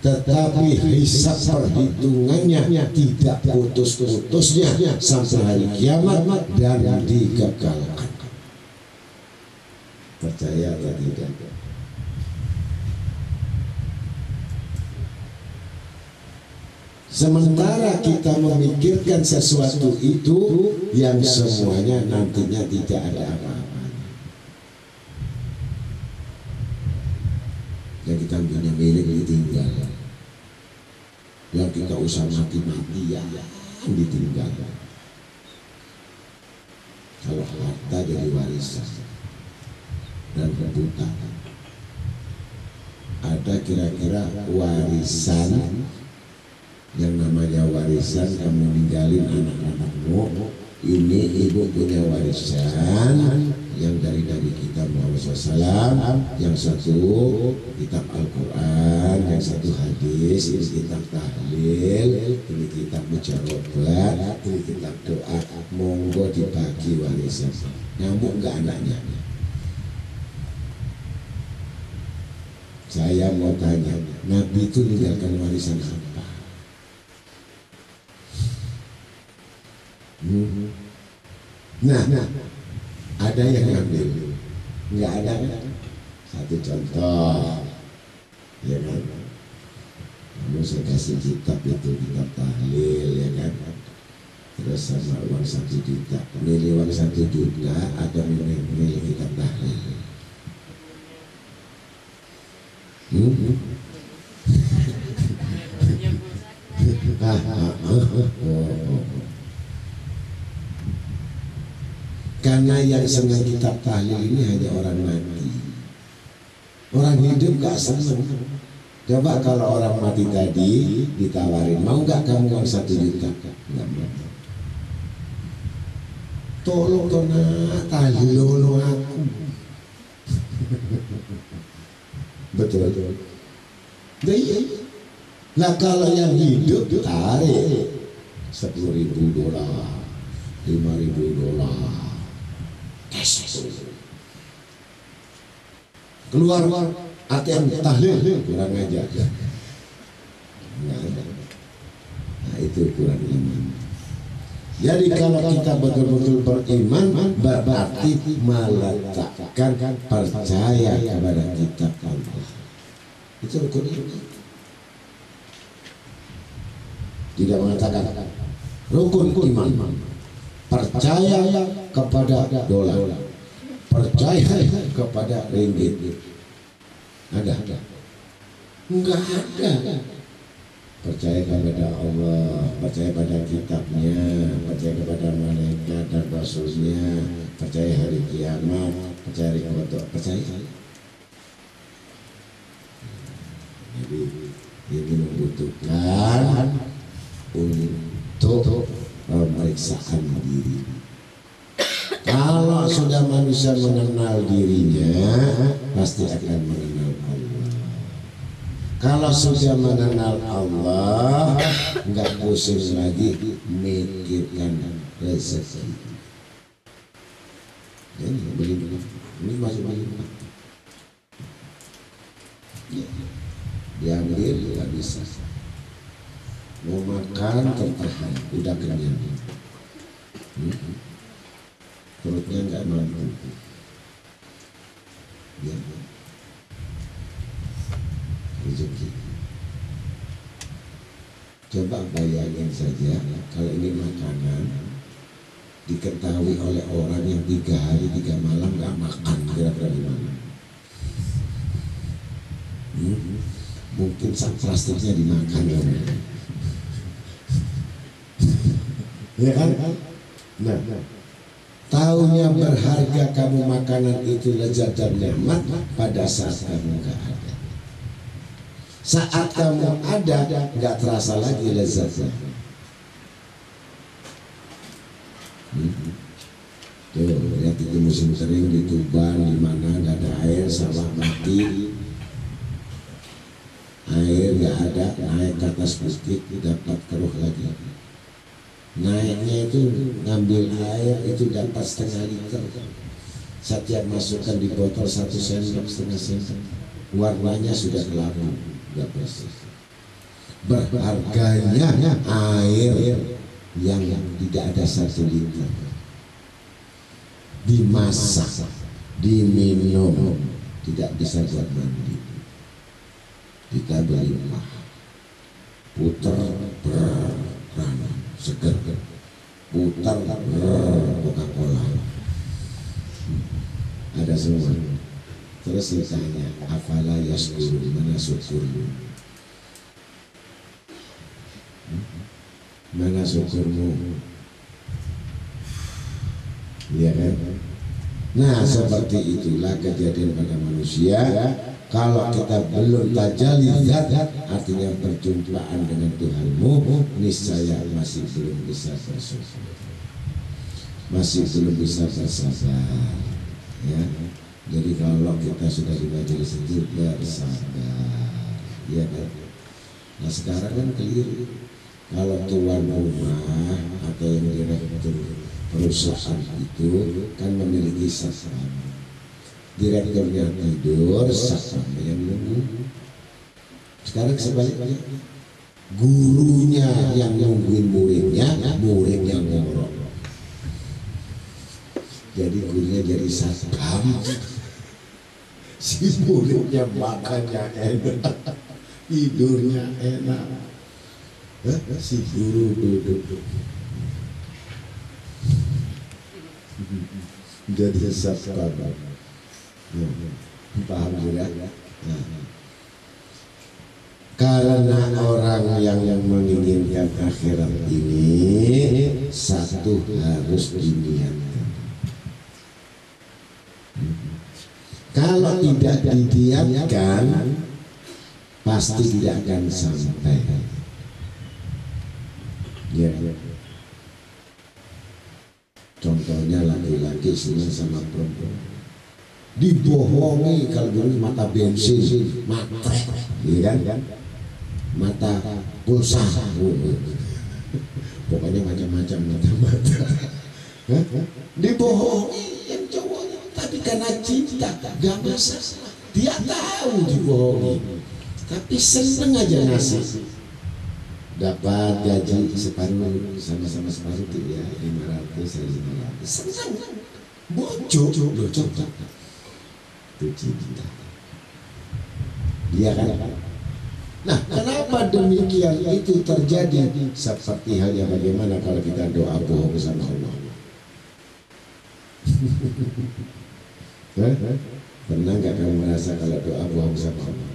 Speaker 1: tetapi hisab perhitungannya tidak putus-putusnya sampai hari kiamat dan dikekalkan. Percaya atau tidak? Sementara kita memikirkan sesuatu itu yang semuanya nantinya tidak ada apa-apa. Yang kita punya milik ditinggal, yang kita usah mati-matian ditinggal. Kalau harta jadi warisan dan rebutan. Ada kira-kira warisan, yang namanya warisan kamu ninggalin anak-anakmu, ini ibu punya warisan yang dari Nabi kita Muhammad SAW, yang satu kitab Al-Quran, yang satu hadis, ini kitab tahlil, ini kitab mujarobat, ini kitab doa. Monggo dibagi warisan. Nyamuk nggak anaknya? Saya mau tanya, Nabi itu meninggalkan warisan apa? Nah, ada yang ngambil, nggak ada. Satu contoh, ya kan? Kamu saya kasih kitab itu, kitab tahlil, ya kan? Terus sama uang 1 juta, milih uang 1 juta atau milih kitab tahlil? Karena yang senang kitab tahlil ini hanya orang mati. Orang hidup gak senang. Coba kalau orang mati tadi ditawarin, mau nggak kamu uang 1 juta? Nggak mau. Tolong kena tolong aku. Betul. Iya. Nah kalau yang hidup tarik $10.000, $5.000, cash. Keluar ATM tahlil, kurang aja. Nah itu kurang iman. Jadi kalau kita betul-betul beriman, berarti meletakkan percaya kepada kitab Allah. Itu rukun iman. Tidak mengatakan rukun iman, percaya kepada dolar, percaya kepada ringgit. Ada? Enggak ada. Percaya kepada Allah, percaya pada kitabnya, percaya kepada malaikat dan rasulnya, percaya hari kiamat, percaya hari kodok, percaya. Jadi ini membutuhkan untuk pemeriksaan diri. Kalau sudah manusia mengenal dirinya, pasti akan mengenal Allah. Kalau sudah mengenal Allah, nggak pusing lagi mikirkan rezeki. Ini masih beli. Diambil nggak bisa. Mau makan tertahan, udah kenyang. Perutnya nggak mampu. Ya. Rezeki. Coba bayangin saja kalau ini makanan diketahui oleh orang yang 3 hari 3 malam nggak makan, kira-kira gimana? Mungkin sak plastiknya dimakan ya. Ya kan? Nah, tahunya berharga kamu makanan itu lezat dan nikmat pada saat kamu nggak ada. Saat kamu ada, nggak terasa lagi lezatnya. Tuh, lihat itu musim kering di Tuban, di mana nggak ada air, sawah mati, air nggak ada, naik ke atas bukit dapat keruh lagi. Naiknya itu ngambil air itu dapat 1/2 liter. Setiap masukkan di botol 1 sendok, 1/2 sendok. Warnanya sudah kelabu, nggak bersih. Berharganya air yang tidak ada 1 liter. Dimasak, diminum, tidak bisa buat mandi. Kita beli puter berana seger, putar Coca-Cola, ada semua. Terus ditanya, afala yaskur, mana syukurmu? Mana syukurmu? Ya kan? Nah seperti itulah kejadian pada manusia. Kalau kita belum tajalli zat, artinya perjumpaan dengan Tuhanmu, niscaya masih belum bisa bersyukur, masih belum bisa bersabar. Ya, jadi kalau kita sudah di majelis itu bersabar, ya kan? Nah sekarang kan keliru. Kalau tuan rumah atau yang direktur perusahaan itu kan memiliki sasaran. Direkturnya tidur, satpam yang nunggu. Sekarang sebaliknya, gurunya yang nungguin muridnya, murid yang ngorok. Jadi gurunya jadi satpam, si muridnya makannya enak, tidurnya enak, si guru duduk jadi satpam. Paham juga? Nah, karena orang yang menginginkan akhirat ini satu harus diniatkan. Kalau tidak diniatkan, pasti tidak akan sampai. Ya. Contohnya laki-laki senang sama perempuan, dibohongi kalau dulu mata bensin, mata, iya kan? Mata pulsa, pokoknya macam-macam mata. Dibohongi yang cowoknya, tapi karena cinta gak masalah. Dia tahu dibohongi, tapi seneng aja ngasih. Dapat gaji separuh, sama-sama separuh ya 500, 500, senang. Bocor, coba itu cinta. Iya kan? Nah, kenapa demikian itu terjadi? Seperti halnya bagaimana kalau kita doa bohong sama Allah. Pernah nggak kamu merasa kalau doa bohong sama Allah?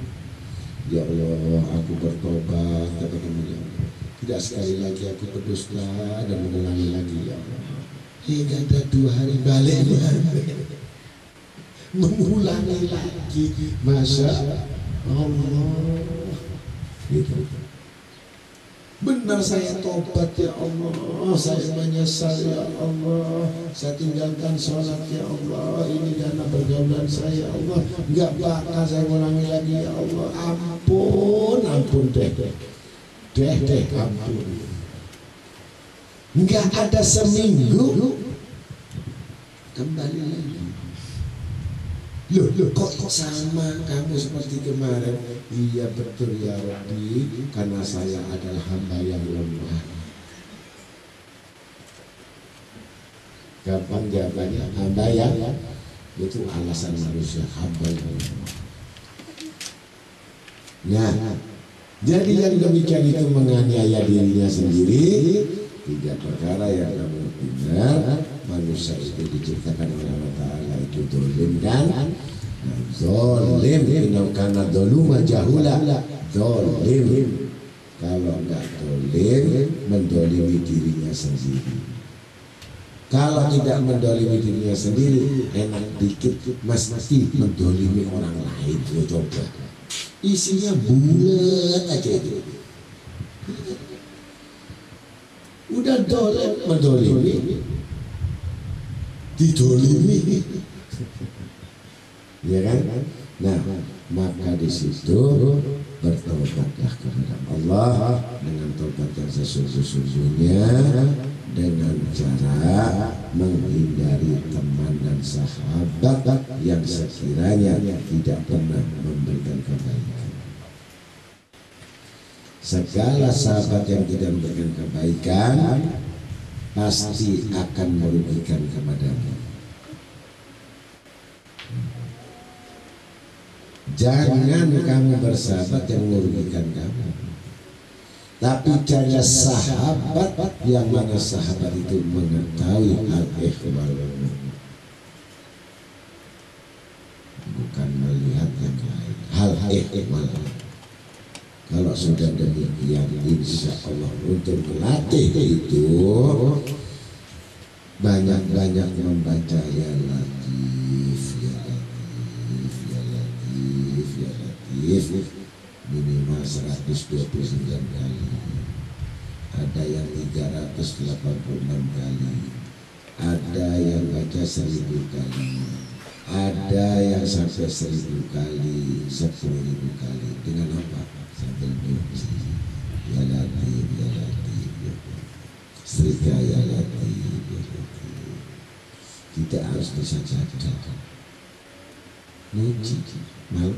Speaker 1: Ya Allah, aku bertobat, kata kamu ya Allah. Tidak sekali lagi aku berdusta dan mengulangi lagi ya Allah. Hingga ada 2 hari balik mengulangi lagi, Masya Allah. Gitu. Benar saya tobat ya Allah, saya menyesal ya Allah, saya tinggalkan sholat ya Allah, ini karena pergaulan saya ya Allah, nggak bakal saya ulangi lagi ya Allah, ampun deh, ampun. Nggak ada seminggu kembali lagi. Loh, kok sama kamu seperti kemarin? Iya betul ya Rabbi, karena saya adalah hamba yang lemah. Gampang jawabannya, hamba yang itu alasan manusia, hamba yang lemah. Nah, jadi yang demikian itu menganiaya dirinya sendiri. 3 perkara yang kamu benar, manusia itu diciptakan oleh Allah Ta'ala itu dolim dan dolim. Inau kana doluma jahula dolim. Kalau enggak dolim, mendolimi dirinya sendiri. Kalau tidak mendolimi dirinya sendiri, enak dikit mesti mendolimi orang lain. Coba isinya bulat aja itu. Udah dolim, mendolimi, didolimi, ya kan? Nah, maka di situ bertobatlah kepada Allah dengan tobat yang sesungguhnya, dengan cara menghindari teman dan sahabat yang sekiranya tidak pernah memberikan kebaikan. Segala sahabat yang tidak memberikan kebaikan pasti akan merugikan kepadamu. Jangan kamu bersahabat yang merugikan kamu, tapi cari sahabat yang mana sahabat itu mengetahui al-ikhwal, bukan melihat yang lain, hal-ikhwal. Kalau sudah demikian, insya Allah untuk melatih itu banyak-banyak membaca ya Latif, ya Latif, ya Latif, ya Latif, minimal 129 kali. Ada yang 386 kali, ada yang baca 1000 kali, ada yang sampai 1000 kali, 10.000 kali. Dengan apa? Sambil nyuci ya Latif, ya Latif, ya setrika ya Latif, ya Latif. Tidak harus disajakan, nyuci mau.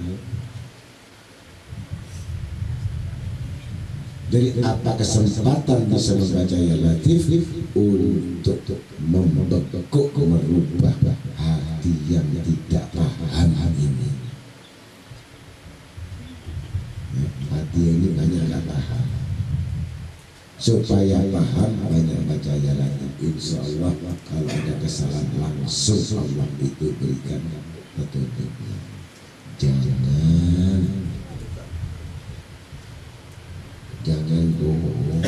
Speaker 1: Jadi apa kesempatan bisa membaca ya Latif untuk membekuk, merubah hati yang tidak paham ini. Hati ini banyak gak paham, supaya paham banyak baca ya Latif. Insya Allah kalau ada kesalahan langsung Allah itu berikan petunjuknya. Jangan bohong,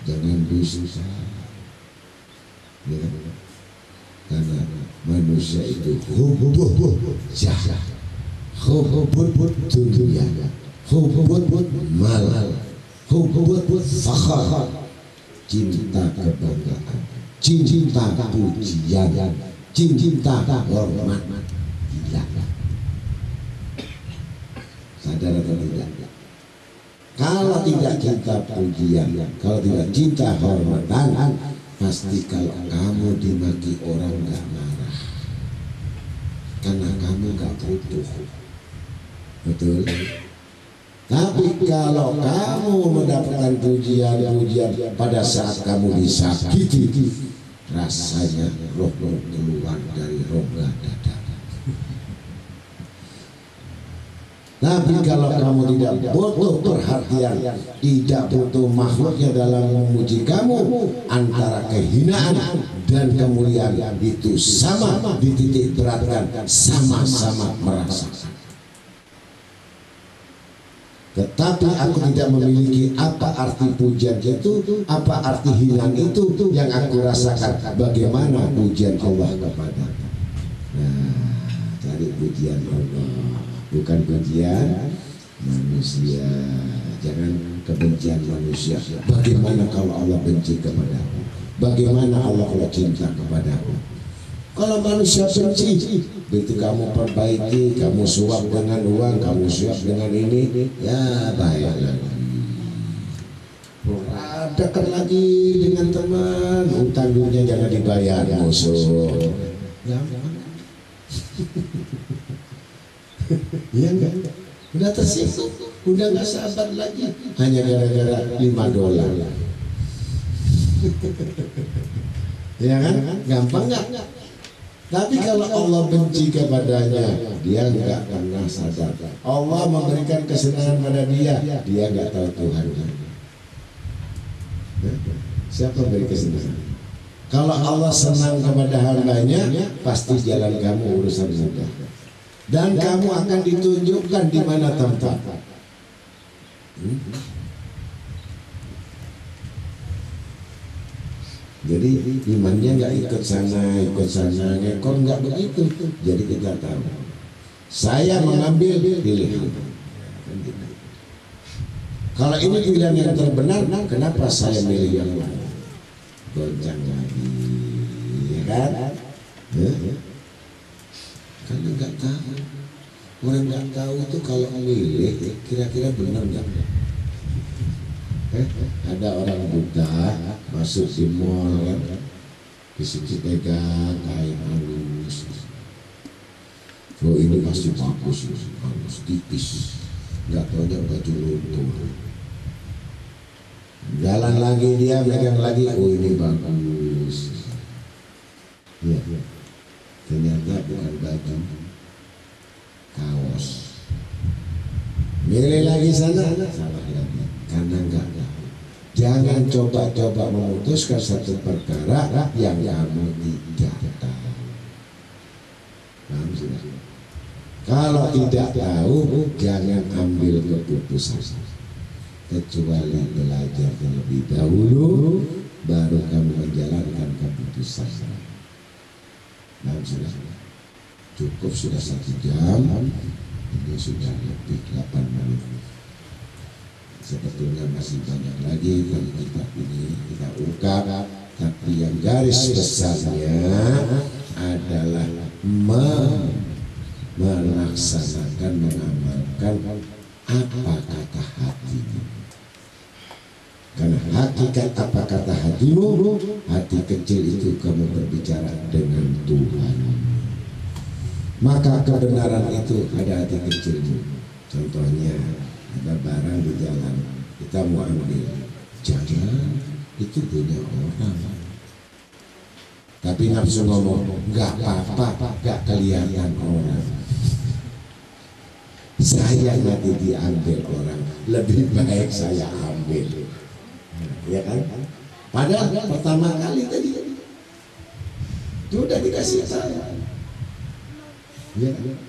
Speaker 1: jangan dusta, ya. Karena manusia itu hubbuh jahat, hubbud dunia, hubbud mal, hubbud fakhar, cinta kebanggaan, cinta pujian, cinta hormat. Gila. Sadar atau tidak? Kalau tidak cinta pujian, kalau tidak cinta hormatan, pasti kalau kamu dimaki orang gak marah, karena kamu gak butuh. Betul? Tapi kalau kamu mendapatkan pujian pada saat kamu disakiti, rasanya roh keluar dari rongga dada. Tapi kalau kamu tidak butuh perhatian, tidak butuh makhluknya dalam memuji kamu, antara kehinaan dan kemuliaan itu sama dititik beratkan, sama-sama merasakan. Tetapi aku tidak memiliki apa arti pujian itu, apa arti hinaan itu yang aku rasakan. Bagaimana pujian Allah kepadaku? Nah, cari pujian Allah, bukan pujian manusia. Jangan kebencian manusia. Bagaimana kalau Allah benci kepadamu? Bagaimana Allah kalau cinta kepadamu? Kalau manusia benci, begitu kamu perbaiki, kamu suap dengan uang, kamu suap dengan ini, ya bahaya lagi. Dekat lagi dengan teman, utang dunia jangan dibayar, musuh. Gampang. Iya enggak? Udah tersinggung, udah nggak sabar lagi, hanya gara-gara $5. Ya kan? Gampang nggak? Tapi kalau Allah benci kepadanya, dia nggak pernah sadar. Allah memberikan kesenangan pada dia nggak tahu Tuhan. Siapa beri kesenangan? Kalau Allah senang kepada hambanya, pasti jalan kamu urusan mudah. Dan kamu akan ditunjukkan di mana tempat. Jadi imannya nggak ikut sana, ngekor nggak begitu. Jadi kita tahu, saya mengambil pilihan. Kalau ini pilihan yang terbenar, kenapa saya milih yang lain? Goncang lagi, ya kan? Karena nggak tahu. Orang nggak tahu itu kalau milih, kira-kira benar nggak? Ada orang buta masuk di mall kan, di situ pegang kain halus. Oh ini pasti bagus, halus tipis. Nggak tahu dia baju luntur. Jalan lagi dia pegang lagi, oh ini bagus. Ya, ternyata bukan baju, kaos. Milih lagi sana, salah lagi. Karena enggak tahu. Jangan coba-coba memutuskan satu perkara yang kamu tidak tahu. Paham sudah? Kalau tidak tahu, jangan ambil keputusan. Kecuali belajar terlebih dahulu, baru kamu menjalankan keputusan. Paham sudah? Cukup sudah 1 jam. Ini sudah lebih 8 menit. Sebetulnya masih banyak lagi kalau kitab ini kita ungkap, tapi yang garis besarnya adalah melaksanakan, mengamalkan apa kata hatimu. Karena hakikat apa kata hatimu, hati kecil itu kamu berbicara dengan Tuhan. Maka kebenaran itu ada hati kecilmu. Contohnya, ada barang di jalan, kita mau ambil, jangan, itu punya orang. Tapi nafsu ngomong, nggak apa-apa, nggak kelihatan orang. Saya nanti diambil orang, lebih baik saya ambil, ya kan? Padahal pertama kali tadi sudah dikasih saya, ya kan?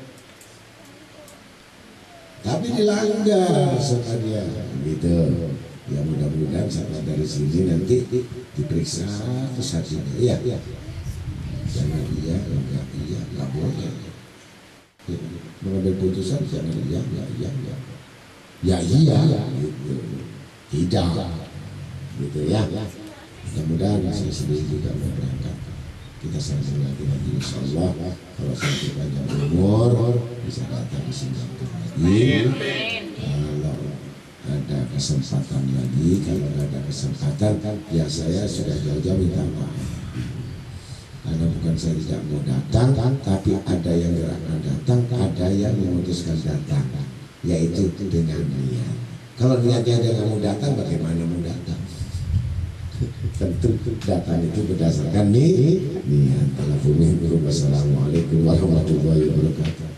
Speaker 1: Tapi dilanggar sama dia, gitu. Ya mudah-mudahan sampai dari sini nanti diperiksa terus hatinya. Iya, jangan iya, enggak iya, enggak boleh. mengambil putusan jangan ya iya gitu, tidak gitu ya. Mudah-mudahan saya sendiri juga mau berangkat, kita sambung lagi nanti insyaallah. Kalau sampai panjang umur bisa datang ke sini lagi. Kalau ada kesempatan lagi, kalau nggak ada kesempatan ya saya sudah jauh-jauh minta maaf, karena bukan saya tidak mau datang, tapi ada yang gerakkan datang, ada yang memutuskan datang, yaitu dengan niat. Kalau niatnya dia nggak mau datang, bagaimana mau datang? Tentu datang itu berdasarkan niat. Wassalamualaikum warahmatullahi wabarakatuh.